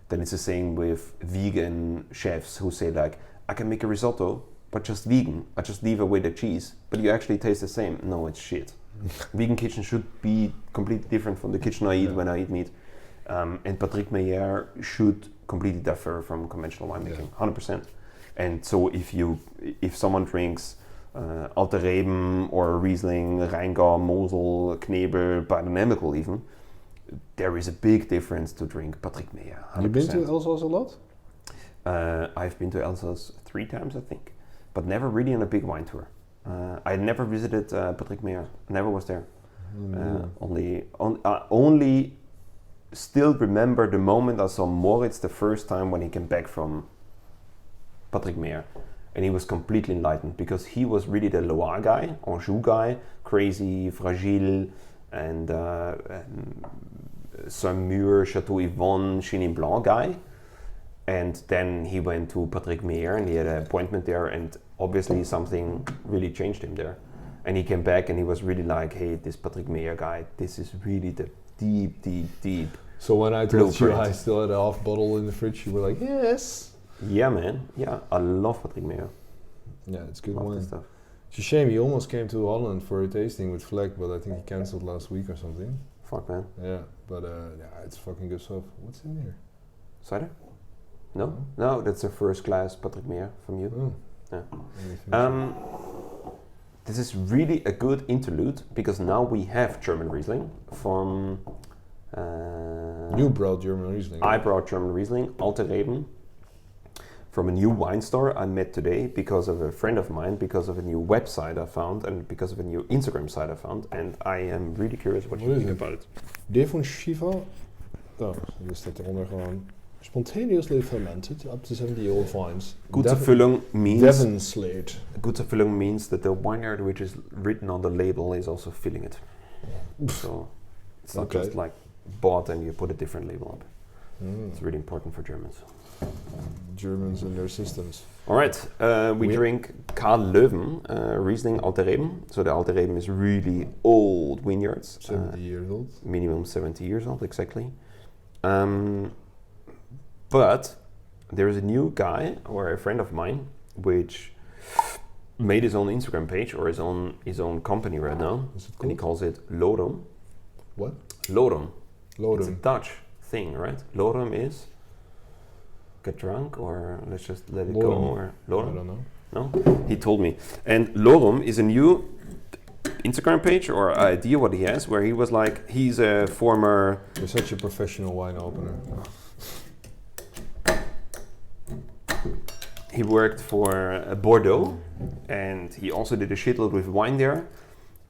then it's the same with vegan chefs who say like, I can make a risotto, but just vegan. I just leave away the cheese, but you actually taste the same. No, it's shit. Vegan kitchen should be completely different from the kitchen I eat when I eat meat. And Patrick Meyer should completely differ from conventional winemaking, 100%. And so if someone drinks Alte Reben or Riesling, Rheingau, Mosel, Knebel, Biodynamical even, there is a big difference to drink Patrick Meyer. 100%.
You've been to Alsace a lot?
I've been to Alsace 3 times, I think, but never really on a big wine tour. I never visited Patrick Meyer. Never was there. Only still remember the moment I saw Moritz the first time when he came back from Patrick Meyer, and he was completely enlightened because he was really the Loire guy, Anjou guy, crazy, fragile, and Saumur, Chateau Yvonne, Chenin Blanc guy. And then he went to Patrick Meyer and he had an appointment there, and obviously something really changed him there. And he came back and he was really like, hey, this Patrick Meyer guy, this is really the deep.
So when I told you
blueprint.
I still had a half bottle in the fridge, you were like, yes.
Yeah, man. Yeah, I love Patrick Meyer.
Yeah, it's good
Love
wine.
this stuff.
It's a shame he almost came to Holland for a tasting with Fleck, but I think he cancelled last week or something.
Fuck, man.
Yeah, but it's fucking good stuff. What's in here?
Cider? No? No, that's a first class Patrick Meyer from you.
Oh.
Yeah.
Let me finish
This is really a good interlude because now we have German Riesling from...
You brought German Riesling.
I brought German Riesling, Alte Reben, from a new wine store I met today because of a friend of mine, because of a new website I found, and because of a new Instagram site I found, and I am really curious what you
What is
think
it?
about it.
Devon Shiva. Oh, hier staat eronder gewoon. Spontaneously fermented, up to 70-year-old vines.
Gutsverfüllung means
Devon Slate.
Gutsverfüllung means that the vineyard which is written on the label is also filling it. So it's not
Okay.
just like bought and you put a different label up.
Mm.
It's really important for Germans.
Germans and their systems.
All right, we drink Karl Löwen Riesling Alte Reben. So the Alte Reben is really old vineyards.
70 years old.
Minimum 70 years old, exactly. But there's a new guy, or a friend of mine, which made his own Instagram page, or his own company right now.
What's it
And he
called?
calls it LOEWEN.
What?
LOEWEN. It's a
Lodem.
Dutch thing, right? LOEWEN is get drunk, or let's just let it go,
LOEWEN.
or
I
LOEWEN.
don't know.
No? He told me. And LOEWEN is a new Instagram page or idea what he has, where he was like, he's a former...
You're such a professional wine opener.
He worked for Bordeaux, and he also did a shitload with wine there.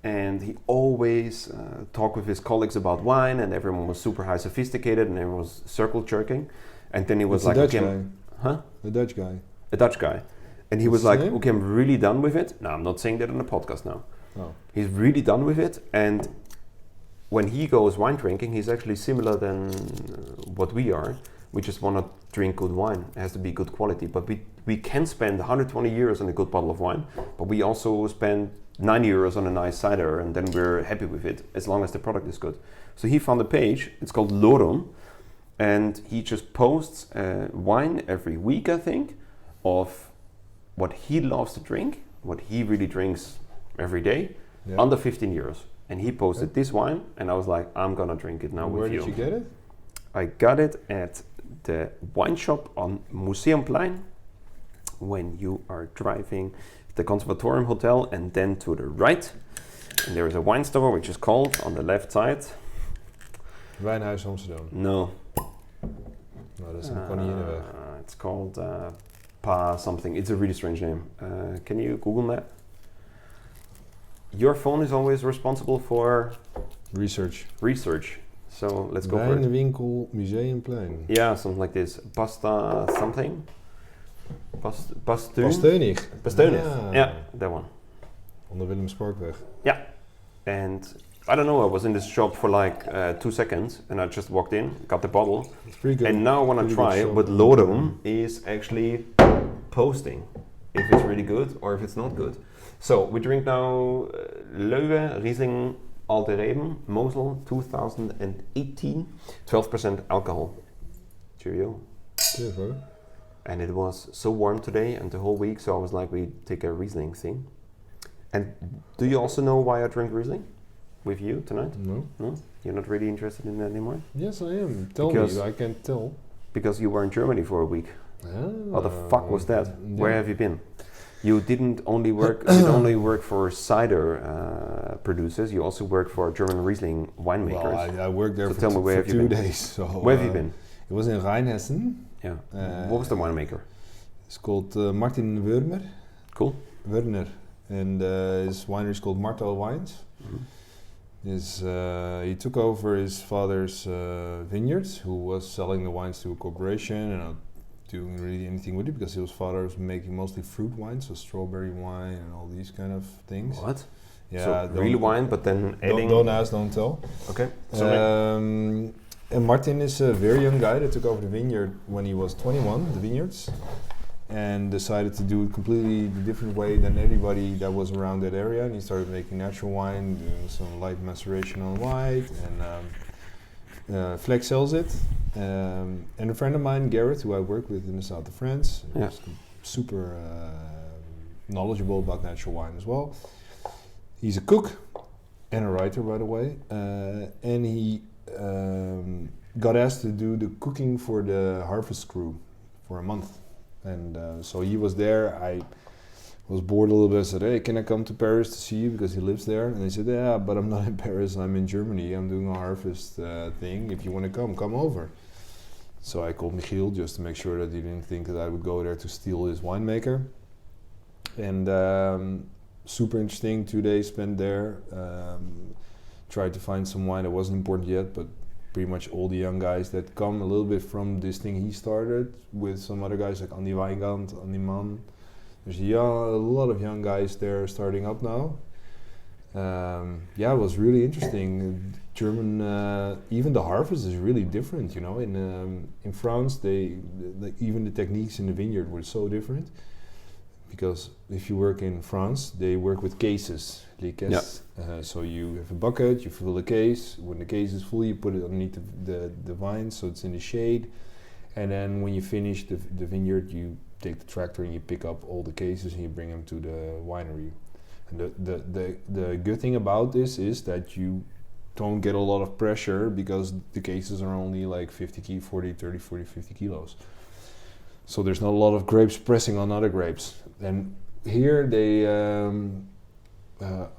And he always talked with his colleagues about wine, and everyone was super high sophisticated, and everyone was circle jerking. And then he was
It's
like,
a Dutch
okay,
guy.
huh?
A Dutch guy.
A Dutch guy. And he
What's
was
his
like,
name?
okay, I'm really done with it. No, I'm not saying that on the podcast now.
Oh.
He's really done with it, and when he goes wine drinking, he's actually similar than what we are. We just want to drink good wine. It has to be good quality, but we can spend 120 euros on a good bottle of wine, but we also spend 90 euros on a nice cider, and then we're happy with it as long as the product is good. So he found a page, it's called LOEWEN, and he just posts wine every week, I think, of what he loves to drink, what he really drinks every day,
Yeah.
under 15 euros. And he posted this wine, and I was like, I'm gonna drink it now
Where
with
did
you.
you get it?
I got it at the wine shop on Museumplein when you are driving the Conservatorium Hotel and then to the right. And there is a wine store which is called on the left side.
Wijnhuis Amsterdam.
No.
No, dat is een Koninginnenweg.
It's called Pa something. It's a really strange name. Can you Google that? Your phone is always responsible for
Research.
So let's go for it.
Wijnwinkel Museumplein.
Yeah, something like this. Pasta something.
Pasteunig.
Pasteunig.
Ah.
Yeah, that one.
On de Willemsparkweg.
Yeah. And I don't know, I was in this shop for like 2 seconds and I just walked in, got the bottle.
It's pretty good.
And now I want to try it, but LOEWEN is actually posting if it's really good or if it's not good. So we drink now LOEWEN Riesling Altereben Mosel 2018, 12% alcohol. Cheerio.
Cheers, bro.
And it was so warm today and the whole week, so I was like, we take a Riesling thing. And do you also know why I drink Riesling with you tonight?
No.
No? You're not really interested in that anymore?
Yes, I am. Tell
Because-
me, I can't tell.
Because you were in Germany for a week. What the fuck was that?
Yeah.
Where have you been? You didn't only work. You didn't only work for cider producers. You also worked for German Riesling winemakers.
Well, I worked there
So
for,
tell me, where
for
have you
2
been?
days. So
Where have you been?
It was in Rheinhessen.
Yeah.
Uh,
What was the winemaker?
It's called Martin Werner.
Cool.
Werner. And his winery is called Martel Wines. He took over his father's vineyards, who was selling the wines to a corporation and not doing really anything with it because his father was making mostly fruit wine, so strawberry wine and all these kind of things.
What?
Yeah,
So real wine, but then adding.
Don't ask, don't tell.
Okay. Sorry.
And Martin is a very young guy that took over the vineyard when he was 21, the vineyards, and decided to do it completely different way than everybody that was around that area. And he started making natural wine, doing some light maceration on white, and Flex sells it. And a friend of mine, Garrett, who I work with in the south of France,
Yeah.
is super knowledgeable about natural wine as well. He's a cook and a writer, by the way, and he got asked to do the cooking for the harvest crew for a month. And so he was there. I was bored a little bit. I said, hey, can I come to Paris to see you? Because he lives there. And he said, yeah, but I'm not in Paris. I'm in Germany. I'm doing a harvest thing. If you want to come over. So I called Michiel just to make sure that he didn't think that I would go there to steal his winemaker. And super interesting 2 days spent there. Tried to find some wine that wasn't important yet, but pretty much all the young guys that come a little bit from this thing he started with some other guys like Andy Weingand, Andy Mann. There's a lot of young guys there starting up now. Yeah, it was really interesting. German, even the harvest is really different, you know. In France, even the techniques in the vineyard were so different. Because if you work in France, they work with cases. Les caisses. So you have a bucket, you fill the case. When the case is full, you put it underneath the vine, so it's in the shade. And then when you finish the vineyard, you take the tractor and you pick up all the cases and you bring them to the winery. And the good thing about this is that you don't get a lot of pressure because the cases are only like 50 kilos. So there's not a lot of grapes pressing on other grapes. And here they,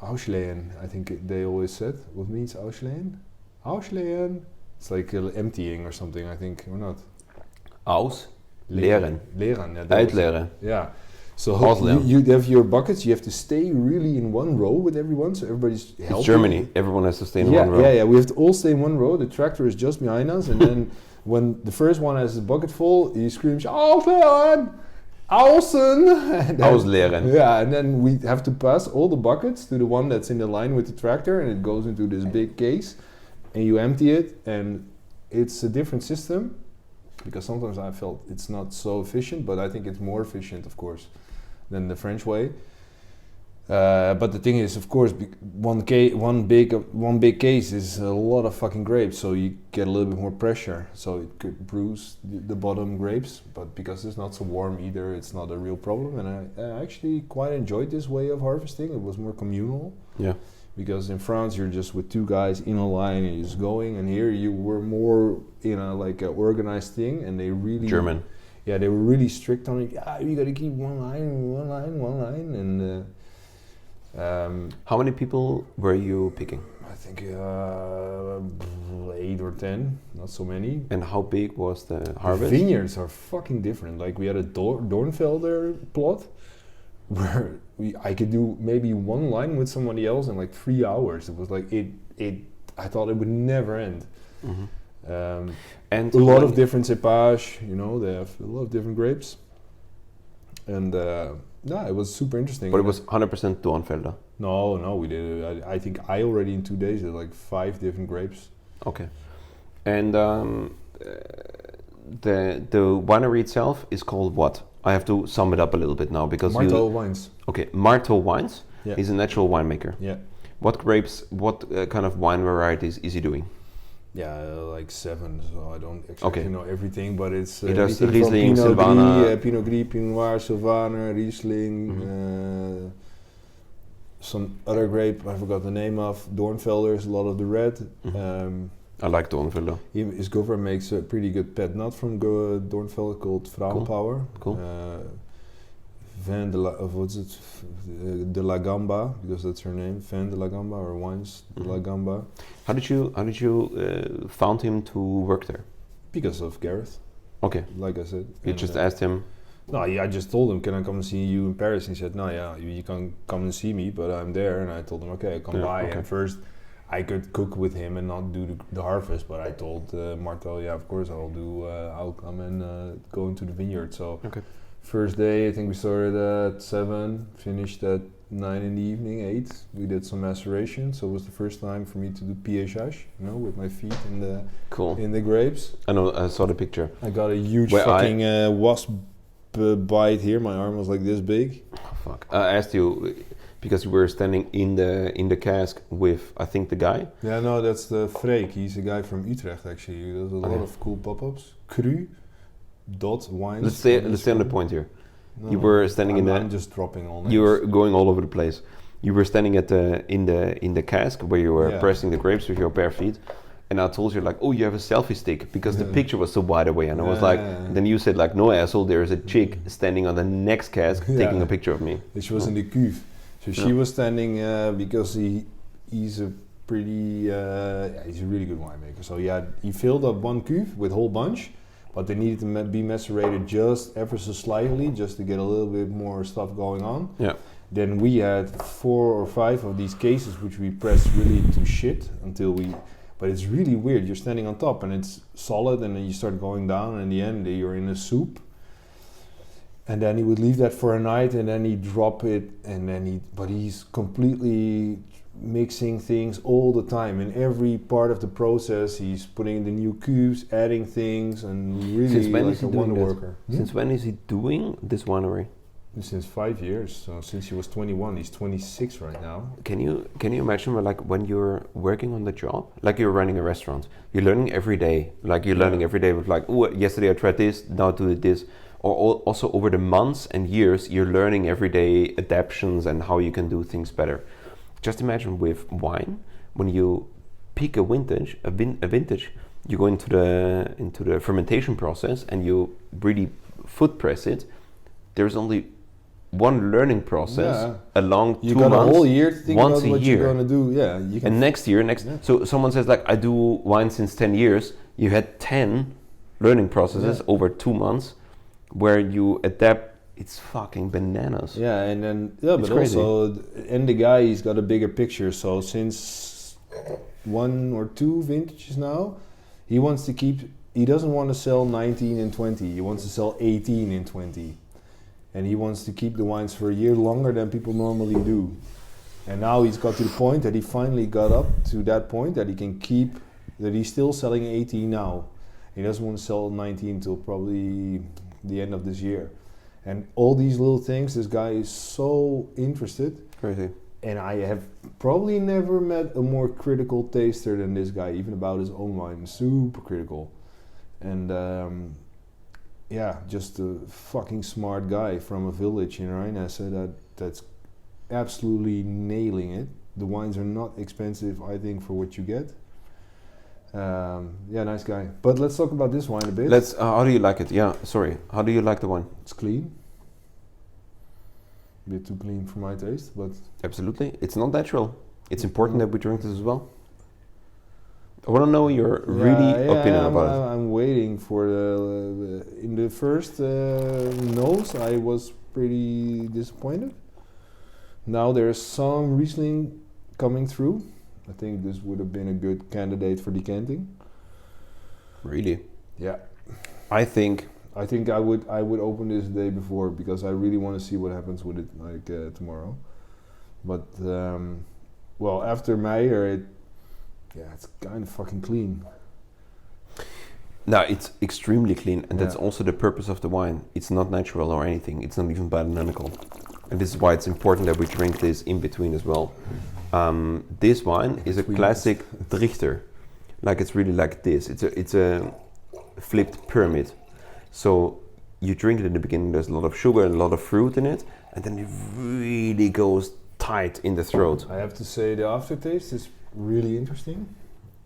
Auslehen, I think they always said. What means Auslehen? Auslehen? It's like emptying or something, I think, or not?
Ausleren.
Leren, yeah.
Uitleren.
Yeah. So
Ausleeren.
you have your buckets, you have to stay really in one row with everyone, so everybody's helping.
It's Germany. Everyone has to stay in one row.
Yeah, we have to all stay in one row. The tractor is just behind us, and then when the first one has his bucket full, he screams, Ausleren! Außen!
Ausleren.
Yeah, and then we have to pass all the buckets to the one that's in the line with the tractor, and it goes into this big case, and you empty it, and it's a different system, because sometimes I felt it's not so efficient, but I think it's more efficient, of course, than the French way. But the thing is, of course, one big case is a lot of fucking grapes, so you get a little bit more pressure, so it could bruise the bottom grapes. But because it's not so warm either, it's not a real problem. And I actually quite enjoyed this way of harvesting. It was more communal.
Yeah.
because in France you're just with two guys in a line and you're just going, and here you were more in a like an organized thing, and they really
German.
Yeah, they were really strict on it. Yeah, you gotta keep one line, and
How many people were you picking?
I think 8 or 10, not so many.
And how big was the
The
harvest?
vineyards are fucking different. Like we had a Dornfelder plot where I could do maybe one line with somebody else in like 3 hours. It was like I thought it would never end.
Mhm. And
A lot
when-
of different cepage, you know, they have a lot of different grapes. And it was super interesting.
But it was 100% Dornfelder.
No, we did. I think I already in 2 days did like 5 different grapes.
Okay. And the winery itself is called what? I have to sum it up a little bit now because
Marteau Wines.
Okay, Marteau Wines.
Yeah.
He's a natural winemaker.
Yeah.
What grapes? What kind of wine varieties is he doing?
Yeah, like 7. So I don't exactly
Okay.
know everything, but it's
He does
everything from
Riesling,
Pinot
Sylvaner.
Gris, Pinot Gris, Pinot Noir, Sylvaner, Riesling. Some other grape I forgot the name of. Dornfelder is a lot of the red.
I like Dornfelder.
His girlfriend makes a pretty good pet nut from Dornfelder called Frauenpower.
Cool.
Van de la, of what's it? De la Gamba, because that's her name. Van de la Gamba or Wines de la Gamba.
How did you found him to work there?
Because of Gareth,
Okay,
like I said.
you
And,
just asked him.
No, yeah, I just told him, can I come and see you in Paris? He said, no, yeah, you can come and see me, but I'm there. And I told him, okay, come
Yeah,
by.
okay.
And first, I could cook with him and not do the harvest, but I told Martel, yeah, of course I'll come and go into the vineyard. So
Okay.
first day, I think we started at 7, finished at 9 in the evening, 8. We did some maceration, so it was the first time for me to do piégeage, you know, with my feet
Cool.
in the grapes.
I know. I saw the picture.
I got a huge
Well,
fucking wasp bite here. My arm was like this big.
Oh, fuck. I asked you because you were standing in the cask with I think the guy.
Yeah, no, that's the Freek. He's a guy from Utrecht, actually. He does a lot
Okay.
of cool pop-ups. Cru. Dot wines.
Let's stay on the point here.
No,
You were standing in the.
I'm just dropping all names.
You were going all over the place. You were standing at in the cask where you were
Yeah.
pressing the grapes with your bare feet, and I told you like, oh, you have a selfie stick because the
Yeah.
picture was so wide away, and I was like,
Yeah.
then you said like, no asshole, there is a chick standing on the next cask
Yeah.
taking a picture of me.
She was in the cuve. So she
Yeah.
was standing because he's a pretty he's a really good winemaker. So yeah, he filled up one cuve with a whole bunch, but they needed to be macerated just ever so slightly, just to get a little bit more stuff going on.
Yeah.
Then we had 4 or 5 of these cases which we pressed really to shit until we. But it's really weird. You're standing on top and it's solid, and then you start going down, and in the end you're in a soup. And then he would leave that for a night, and then he'd drop it, and then but he's completely mixing things all the time. In every part of the process, he's putting in the new cubes, adding things, and really
Since when
like
is he
a
doing
wonder
that?
worker.
Since when is he doing this winery?
Since 5 years. So since he was 21, he's 26 right now.
Can you imagine like when you're working on the job, like you're running a restaurant, you're learning every day. Like you're learning every day with like, oh, yesterday I tried this, now do this. Or also over the months and years, you're learning every day adaptations and how you can do things better. Just imagine with wine, when you pick a vintage, you go into the fermentation process and you really foot press it. There's only one learning process along
You
2
got
months.
a whole year to think
once
about
a
what
year.
you're gonna do. Yeah, you can.
And next year,
Yeah.
so someone says like, I do wine since 10 years. You had 10 learning processes over 2 months where you adapt. It's fucking bananas.
Yeah, and then
It's
but
crazy.
also, and the guy, he's got a bigger picture. So since 1 or 2 vintages now, he wants to keep. He doesn't want to sell 19 and 20. He wants to sell 18 and 20, and he wants to keep the wines for a year longer than people normally do. And now he's got to the point that he finally got up to that point that he can keep. That he's still selling 18 now. He doesn't want to sell 19 until probably the end of this year. And all these little things, this guy is so interested.
Crazy.
And I have probably never met a more critical taster than this guy, even about his own wine. Super critical. And just a fucking smart guy from a village in Rheinhessen that's absolutely nailing it. the wines are not expensive, I think, for what you get. Yeah, nice guy. But let's talk about this wine a bit.
Let's. How do you like it? Yeah, sorry. How do you like the wine?
It's clean. A bit too clean for my taste, but
Absolutely. It's not natural. It's important that we drink this as well. I want to know your opinion about it.
I'm waiting for in the first nose, I was pretty disappointed. Now there's some Riesling coming through. I think this would have been a good candidate for decanting.
Really?
Yeah.
I think
I think I would open this the day before because I really want to see what happens with it like tomorrow. But well, after Meyer, it's kind of fucking clean.
no, it's extremely clean, and that's also the purpose of the wine. It's not natural or anything. It's not even biodynamical, and this is why it's important that we drink this in between as well. This wine is a classic Trichter, like it's really like this. It's a flipped pyramid. So you drink it in the beginning. There's a lot of sugar and a lot of fruit in it, and then it really goes tight in the throat.
I have to say the aftertaste is really interesting.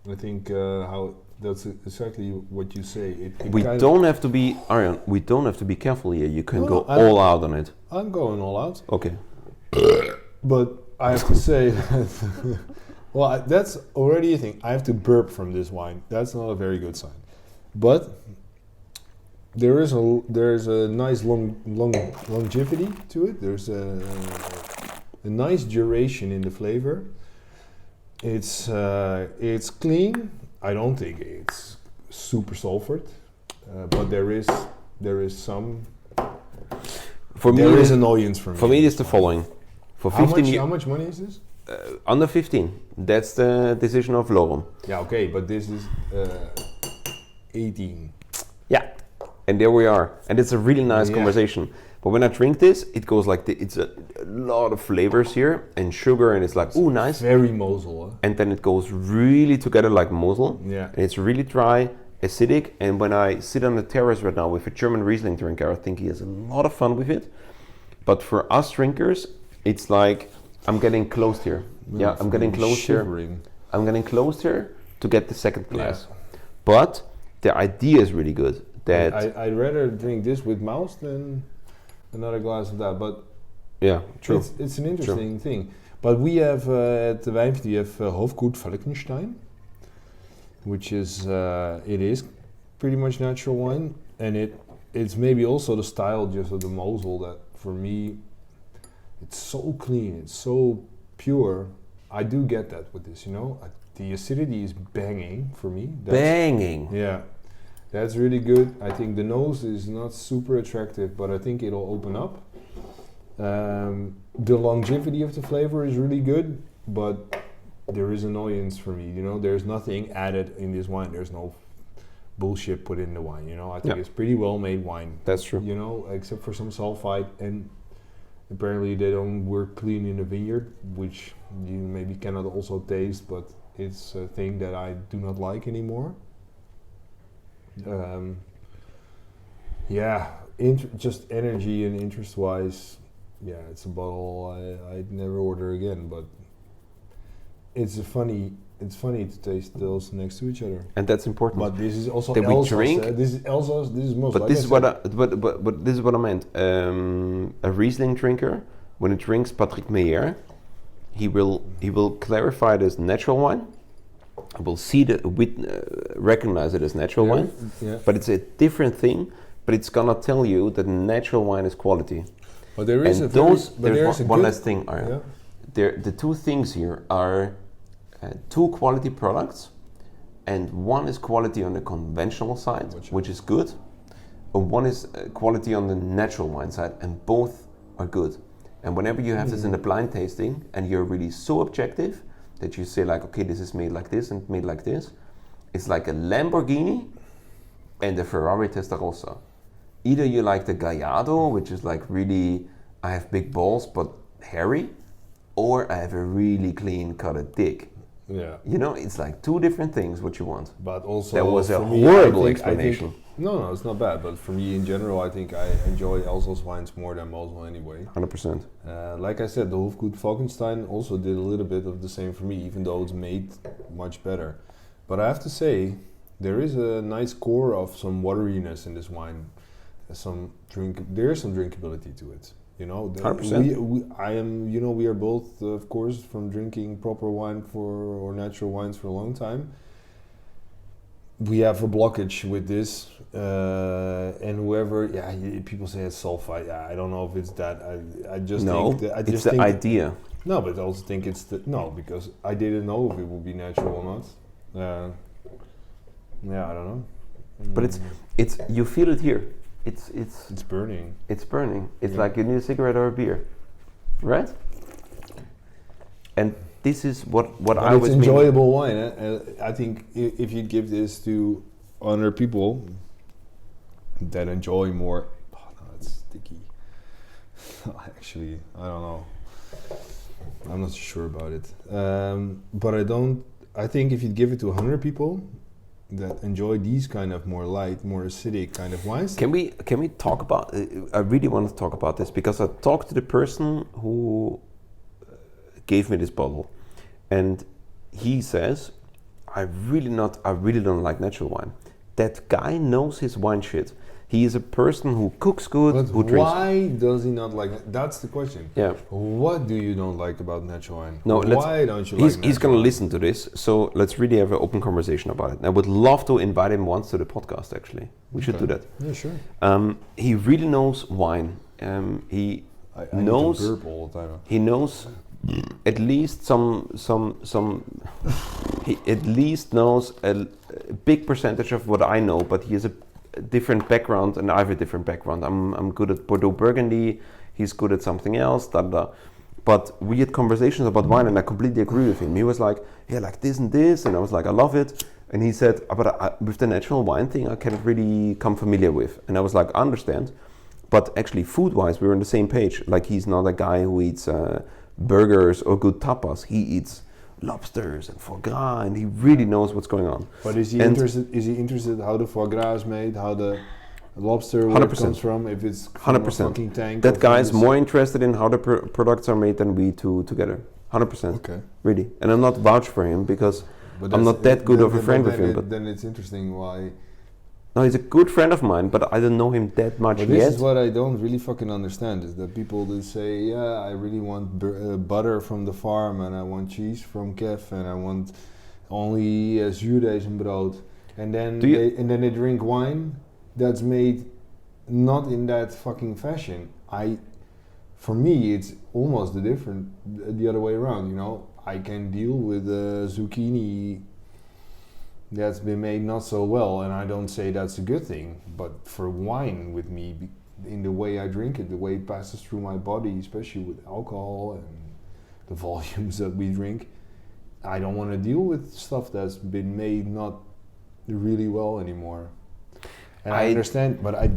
I think how that's exactly what you say.
We don't have to be, Arjan, we don't have to be careful here. You can go
I'm
all out on it.
I'm going all out.
Okay.
But I have to say that well, that's already a thing. I have to burp from this wine. That's not a very good sign. But there's a nice longevity to it. There's a nice duration in the flavor. It's clean. I don't think it's super sulfured, but there is some.
For me,
there is annoyance for me.
For me, it is the following. For 15
how much money is this?
Under 15. That's the decision of LOEWEN.
Yeah, okay, but this is 18.
Yeah, and there we are, and it's a really nice conversation. But when I drink this, it goes like it's a lot of flavors here and sugar, and it's like ooh, nice.
Very Mosel. Huh?
And then it goes really together like Mosel.
Yeah.
And it's really dry, acidic. And when I sit on the terrace right now with a German Riesling drinker, I think he has a lot of fun with it. But for us drinkers, it's like I'm getting close here. Yeah, I'm getting close
shivering.
here. I'm getting close here to get the second glass.
Yeah.
But the idea is really good. That
I'd rather drink this with mouse than another glass of that, but
yeah, true.
It's an interesting thing. But we have at the Wijnfiet, we have Hofgut Falkenstein, which is it is pretty much natural wine, and it's maybe also the style just of the Mosel that for me it's so clean, it's so pure. I do get that with this, you know. The acidity is banging for me.
Banging.
Yeah. That's really good. I think the nose is not super attractive, but I think it'll open up. The longevity of the flavor is really good, but there is annoyance for me. You know, there's nothing added in this wine. There's no bullshit put in the wine. You know, I think it's pretty well made wine.
That's true.
You know, except for some sulfite, and apparently they don't work clean in the vineyard, which you maybe cannot also taste, but it's a thing that I do not like anymore. Just energy and interest wise, it's a bottle I'd never order again, but it's funny to taste those next to each other.
And that's important.
But this is also
that
Elsass,
we drink.
This is Elsass. This is most.
But this is but this is what I meant. A Riesling drinker, when he drinks Patrick Meyer, he will clarify it as natural wine. Will see recognize it as natural wine, but it's a different thing. But it's gonna tell you that natural wine is quality.
But there is
one last thing. The two things here are two quality products, and one is quality on the conventional side, which is good, and one is quality on the natural wine side, and both are good. And whenever you have this in the blind tasting, and you're really so objective that you say like, okay, this is made like this and made like this, it's like a Lamborghini and a Ferrari Testarossa. Either you like the Gallardo, which is like really, I have big balls but hairy, or I have a really clean cutted dick. Yeah. You know, it's like two different things what you want.
But also
that was a horrible explanation.
No, it's not bad. But for me, in general, I think I enjoy Elsass wines more than Mosel anyway.
100%.
Like I said, the Hofgut Falkenstein also did a little bit of the same for me, even though it's made much better. But I have to say, there is a nice core of some wateriness in this wine. There is some drinkability to it. You know,
100%.
We are both, of course, from drinking proper wine or natural wines for a long time. We have a blockage with this, and whoever, people say it's sulfite. Yeah, I don't know if it's that. I just think that,
it's the idea.
No, but I also think it's because I didn't know if it would be natural or not. I don't know.
But it's you feel it here. It's
burning.
It's burning. It's like you need a cigarette or a beer, right? And this is what I was.
It's enjoyable wine. I think if you give this to other people that enjoy more, it's sticky. Actually, I don't know. I'm not sure about it. But I think if you give it to 100 people that enjoy these kind of more light, more acidic kind of wines.
Can we talk about? I really want to talk about this because I talked to the person who gave me this bottle, and he says, I really don't like natural wine. That guy knows his wine shit. He is a person who cooks good,
but
who drinks.
Why does he not like it? That's the question.
Yeah.
What do you don't like about natural wine?
No,
why don't you like
he's going to
wine?
listen to this, so let's really have an open conversation about it. I would love to invite him once to the podcast, actually. We should do that.
Yeah, sure.
He really knows wine. He knows.
Need to burp all the time.
He knows at least some he at least knows a big percentage of what I know, but he has a different background and I have a different background. I'm good at Bordeaux Burgundy, he's good at something else, But we had conversations about wine and I completely agree with him. He was like, yeah, like this and this, and I was like, I love it. And he said, but with the natural wine thing, I can't really come familiar with. And I was like, I understand. But actually, food-wise, we were on the same page. Like, he's not a guy who eats burgers or good tapas. He eats lobsters and foie gras, and he really knows what's going on.
But is he interested how the foie gras is made, how the lobster where it comes from, if it's from
100%.
a fucking tank?
That guy is more interested in how the products are made than we two together. 100%.
Okay.
Really. And I'm not vouch for him because I'm not that good of a friend with him. But
then it's interesting why.
No, he's a good friend of mine, but I don't know him that much
But
yet.
this is what I don't really fucking understand, is that people that say, yeah, I really want butter from the farm, and I want cheese from Kef, and I want only zuurdezenbrood, and then they drink wine that's made not in that fucking fashion. For me, it's almost the other way around. You know, I can deal with zucchini that's been made not so well, and I don't say that's a good thing, but for wine with me, in the way I drink it, the way it passes through my body, especially with alcohol and the volumes that we drink, I don't want to deal with stuff that's been made not really well anymore. And I understand, but I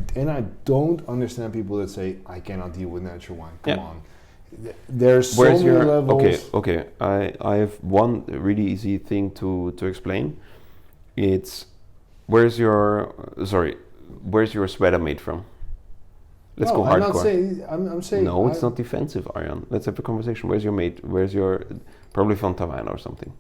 don't understand people that say, I cannot deal with natural wine. Come on. There's so many levels.
Okay. I have one really easy thing to explain. It's where's your sweater made from? Let's go hardcore.
I'm saying.
No, it's not defensive, Arjan. Let's have a conversation. Where's your probably from Taiwan or something?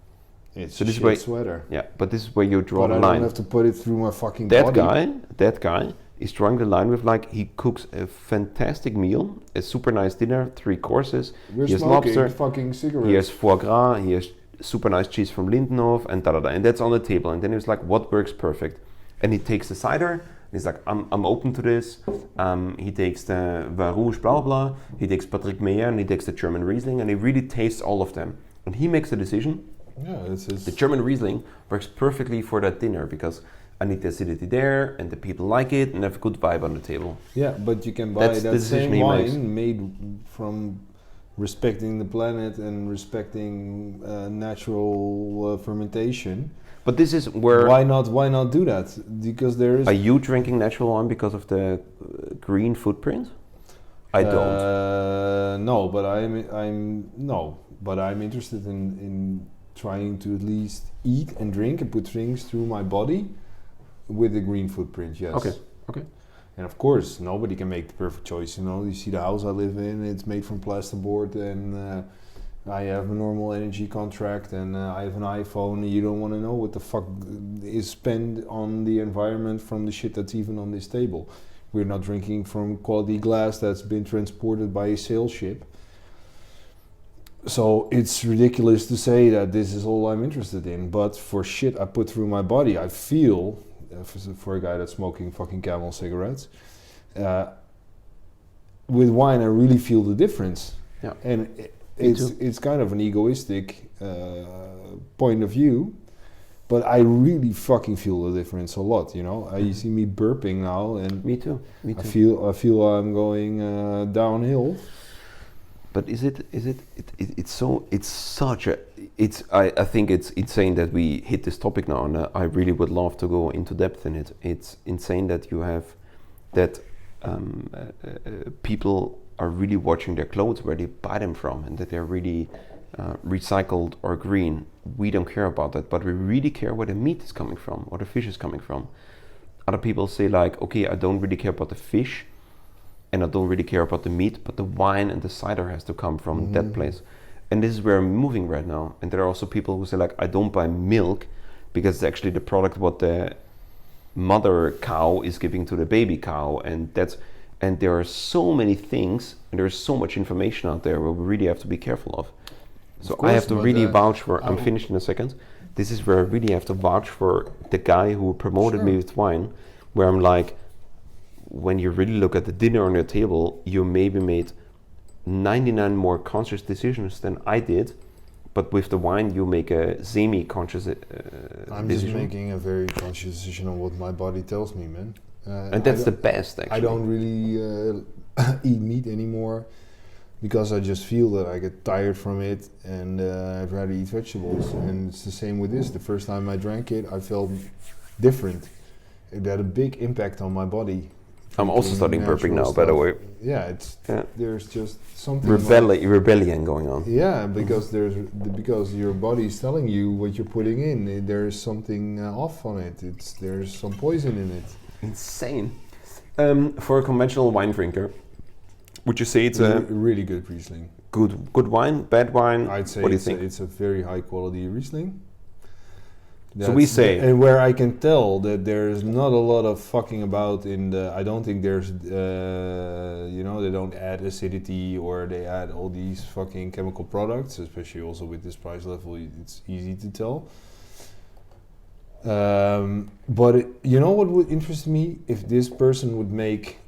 It's a sweater.
Yeah, but this is where you draw the line.
I don't have to put it through my fucking body.
That guy is drawing the line with, like, he cooks a fantastic meal, a super nice dinner, 3 courses.
We're
he has
smoking
lobster,
fucking cigarettes.
he has foie gras, he has super nice cheese from Lindenhof, and and that's on the table. And then he was like, what works perfect? And he takes the cider, and he's like, I'm open to this. He takes the Vin Rouge, blah, blah. He takes Patrick Meyer, and he takes the German Riesling, and he really tastes all of them. And he makes the decision.
Yeah,
the German Riesling works perfectly for that dinner because I need the acidity there, and the people like it, and have a good vibe on the table.
Yeah, but you can buy that same wine made from respecting the planet and respecting natural fermentation.
But this is where
why not do that? Because there is.
Are you drinking natural wine because of the green footprint? I don't.
No, but I'm interested in trying to at least eat and drink and put things through my body with a green footprint, yes.
Okay. Okay.
And of course, nobody can make the perfect choice. You know, you see the house I live in; it's made from plasterboard, and I have a normal energy contract, and I have an iPhone. You don't want to know what the fuck is spent on the environment from the shit that's even on this table. We're not drinking from quality glass that's been transported by a sail ship. So it's ridiculous to say that this is all I'm interested in. But for shit I put through my body, I feel, for a guy that's smoking fucking Camel cigarettes, with wine I really feel the difference.
Yeah.
And it's kind of an egoistic point of view, but I really fucking feel the difference a lot. You know, you see me burping now, and
Me too.
I feel I'm going downhill.
But I think it's insane that we hit this topic now, and I really would love to go into depth in it. It's insane that you have that people are really watching their clothes, where they buy them from, and that they're really recycled or green. We don't care about that, but we really care where the meat is coming from or the fish is coming from. Other people say like, okay, I don't really care about the fish, and I don't really care about the meat, but the wine and the cider has to come from that place. And this is where I'm moving right now. And there are also people who say like, I don't buy milk because it's actually the product what the mother cow is giving to the baby cow, and there are so many things, and there's so much information out there where we really have to be careful of. So
Of course,
I have to really vouch for, I'm
I-
finished in a second, this is where I really have to vouch for the guy who promoted me with wine, where I'm like, when you really look at the dinner on your table, you maybe made 99 more conscious decisions than I did, but with the wine you make a semi-conscious
I'm
decision.
just making a very conscious decision on what my body tells me, man.
And that's the best, actually.
I don't really eat meat anymore because I just feel that I get tired from it, and I'd rather eat vegetables. And it's the same with this. The first time I drank it, I felt different. It had a big impact on my body.
I'm also starting burping now, by the way.
Yeah, there's just something
Rebellion going on.
Yeah, because because your body is telling you what you're putting in. There's something off on it. There's some poison in it.
Insane. For a conventional wine drinker, would you say it's a
really good Riesling?
good wine, bad wine?
I'd say
what do you think?
It's a very high quality Riesling.
So we say,
and where I can tell that there's not a lot of fucking about in the. I don't think there's, they don't add acidity or they add all these fucking chemical products, especially also with this price level. It's easy to tell. But you know what would interest me? If this person would make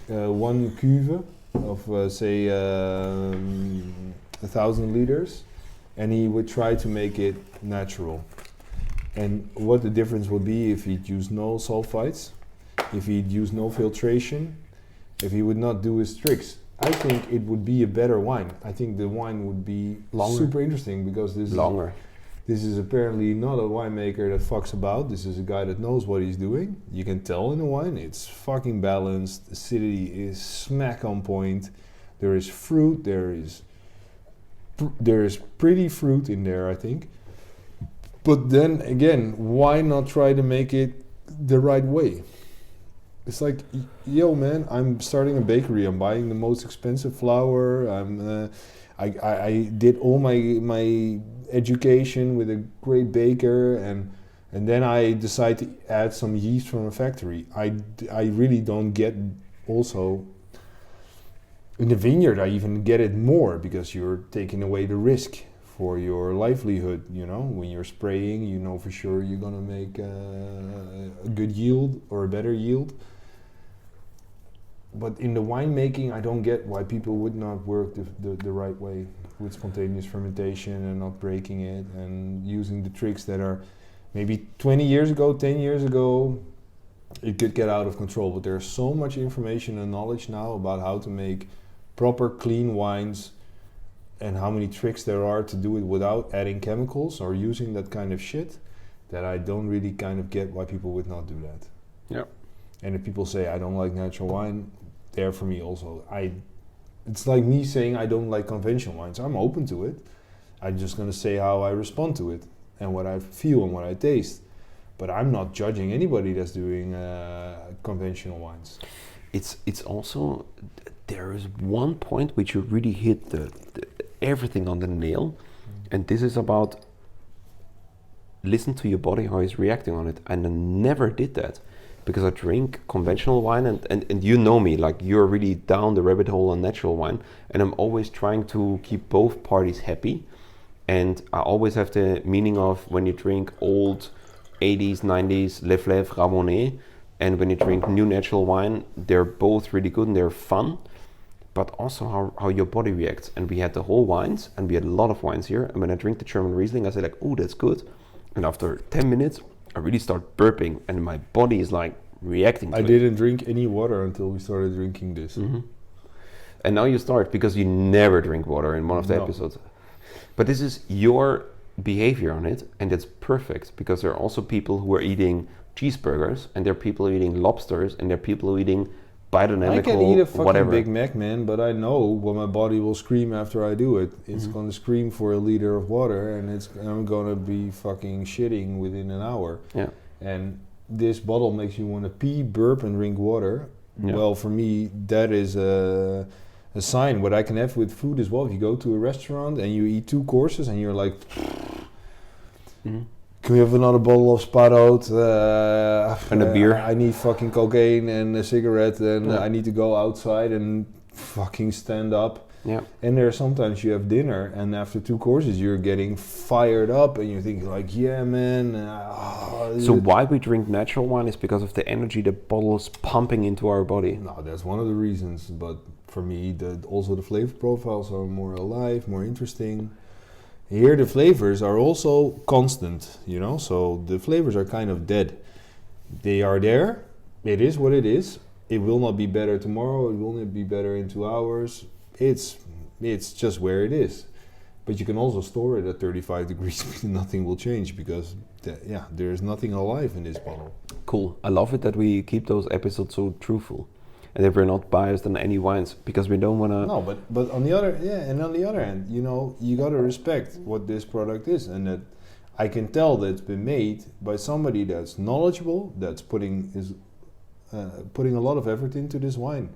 one cuve of say 1,000 liters, and he would try to make it natural. And what the difference would be if he'd use no sulfites, if he'd use no filtration, if he would not do his tricks. I think it would be a better wine. I think the wine would be super interesting because this is apparently not a winemaker that fucks about. This is a guy that knows what he's doing. You can tell in the wine, it's fucking balanced. Acidity is smack on point. There is fruit, there is pretty fruit in there, I think. But then again, why not try to make it the right way? It's like, yo man, I'm starting a bakery. I'm buying the most expensive flour. I did all my education with a great baker, and then I decide to add some yeast from a factory. I really don't get also. In the vineyard, I even get it more because you're taking away the risk for your livelihood. You know, when you're spraying, you know for sure you're gonna make a good yield or a better yield. But in the winemaking, I don't get why people would not work the right way with spontaneous fermentation and not breaking it and using the tricks that are maybe 20 years ago, 10 years ago, it could get out of control. But there's so much information and knowledge now about how to make proper clean wines and how many tricks there are to do it without adding chemicals or using that kind of shit, that I don't really kind of get why people would not do that.
Yeah.
And if people say I don't like natural wine, there for me also, it's like me saying I don't like conventional wines. I'm open to it. I'm just gonna say how I respond to it and what I feel and what I taste. but I'm not judging anybody that's doing conventional wines.
It's also, there is one point which you really hit the everything on the nail, and this is about listen to your body, how it's reacting on it. And I never did that because I drink conventional wine, and you know me, like you're really down the rabbit hole on natural wine, and I'm always trying to keep both parties happy. And I always have the meaning of when you drink old 80s, 90s, Leflèvre, Ramonet, and when you drink new natural wine, they're both really good and they're fun, but also how your body reacts. And we had the whole wines, and we had a lot of wines here, and when I drink the German Riesling, I say like, oh, that's good. And after 10 minutes, I really start burping, and my body is like reacting to it.
I didn't drink any water until we started drinking this.
Mm-hmm. And now you start, because you never drink water in one of the episodes. But this is your behavior on it, and it's perfect, because there are also people who are eating cheeseburgers, and there are people eating lobsters, and there are people who are eating biodynamical,
I can eat a fucking
whatever.
Big Mac, man, but I know what my body will scream after I do it. It's gonna scream for a liter of water, and I'm gonna be fucking shitting within an hour.
Yeah.
And this bottle makes you want to pee, burp, and drink water.
Yeah.
Well, for me, that is a sign. What I can have with food as well. If you go to a restaurant and you eat 2 courses and you're like, can we have another bottle of Sparrow?
And a beer.
I need fucking cocaine and a cigarette, and I need to go outside and fucking stand up.
Yeah.
And there are sometimes you have dinner, and after 2 courses you're getting fired up, and you're thinking like, yeah, man.
So why we drink natural wine is because of the energy the bottle is pumping into our body.
No, that's one of the reasons. But for me, also the flavor profiles are more alive, more interesting. Here the flavors are also constant, you know, so the flavors are kind of dead. They are there, it is what it is. It will not be better tomorrow, it will not be better in 2 hours. It's just where it is. But you can also store it at 35 degrees, nothing will change, because there is nothing alive in this bottle.
Cool, I love it that we keep those episodes so truthful. And that we're not biased on any wines, because we don't want to...
No, but on the other hand, you know, you got to respect what this product is, and that I can tell that it's been made by somebody that's knowledgeable, that's putting a lot of effort into this wine.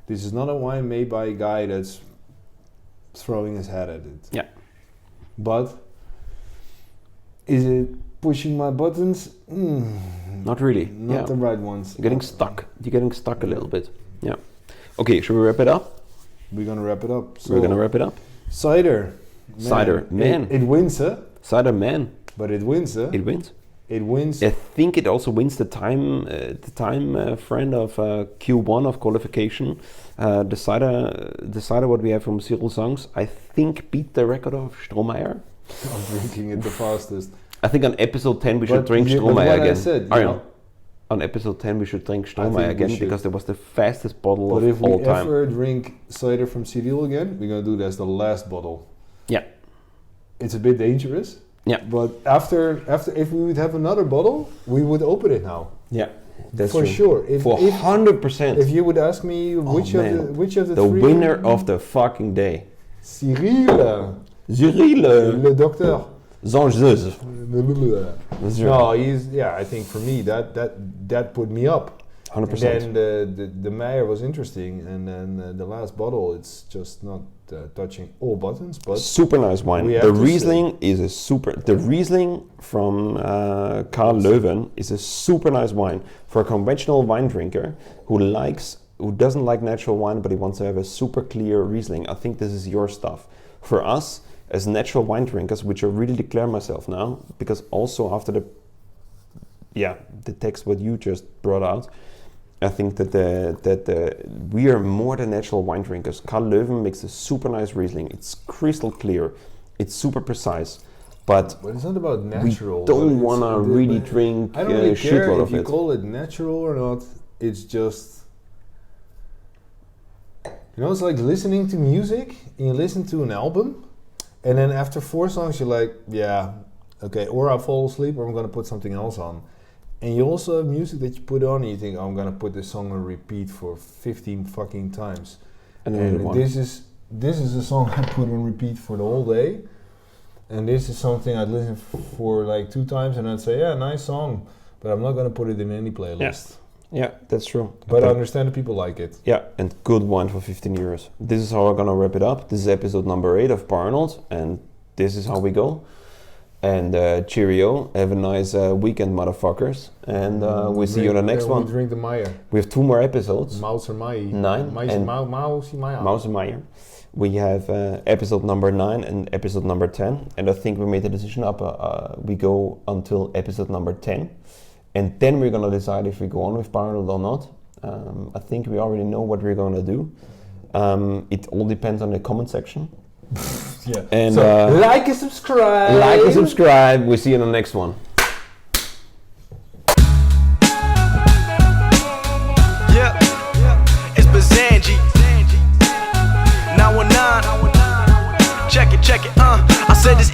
This is not a wine made by a guy that's throwing his head at it.
Yeah.
But is it pushing my buttons?
Not really.
Not the right ones.
You're getting stuck. You're getting stuck a little bit. Yeah. Okay, should we wrap it up?
We're gonna wrap it up. So
We're gonna wrap it up.
Cider.
Cider, man.
It wins, huh?
Cider, man.
But it wins, huh?
It wins.
It wins.
I think it also wins the time friend of Q1 of qualification. The cider what we have from CYRIL ZANGS, I think beat the record of Strohmeyer.
I'm drinking it the fastest.
I think on episode 10 we should drink Strohmeyer again.
I said,
on episode 10 we should drink Strohmeyer again, because that was the fastest bottle of all time.
But if we ever drink cider from CYRIL again, we're gonna do that as the last bottle.
Yeah.
It's a bit dangerous.
Yeah.
But after if we would have another bottle, we would open it now.
Yeah. That's
for
true.
Sure. If
100%.
If you would ask me which of the
the
three,
winner of the fucking day.
CYRIL.
Le
docteur.
ZANGS.
No, I think for me that put me up.
100%.
And then the MEYER was interesting, and then the last bottle, it's just not touching all buttons, but
super nice wine. The Riesling is a super. The Riesling from Karl LOEWEN is a super nice wine for a conventional wine drinker who doesn't like natural wine, but he wants to have a super clear Riesling. I think this is your stuff. For us as natural wine drinkers, which I really declare myself now, because also after the text what you just brought out, I think that we are more than natural wine drinkers. Karl LOEWEN makes a super nice Riesling. It's crystal clear. It's super precise. But
it's not about natural.
We don't want to really drink
I don't really care
shitload
if
of
you
it.
call it natural or not. It's just... You know, it's like listening to music, and you listen to an album, and then after 4 songs you're like, yeah, okay, or I fall asleep, or I'm going to put something else on. And you also have music that you put on and you think, oh, I'm gonna put this song on repeat for 15 fucking times. And this is a song I put on repeat for the whole day. And this is something I'd listen for like 2 times and I'd say, yeah, nice song. but I'm not gonna put it in any playlist.
Yeah, that's true.
But I understand that people like it.
Yeah, and good wine for 15 euros. This is how we're gonna wrap it up. This is episode number 8 of Arnold, and this is how we go. And cheerio, have a nice weekend, motherfuckers. And we'll see you on the next one.
We drink the MEYER.
We have 2 more episodes.
Mouse or Mai.
9. Mouse and Meyer. We have episode number 9 and episode number 10. And I think we made the decision up. We go until episode number 10. And then we're going to decide if we go on with Arnold or not. I think we already know what we're going to do. It all depends on the comment section.
Yeah.
And
so, like and subscribe.
Like and subscribe. We'll see you in the next one.
Yeah, it's Bazanji. 919. Check it, I said this.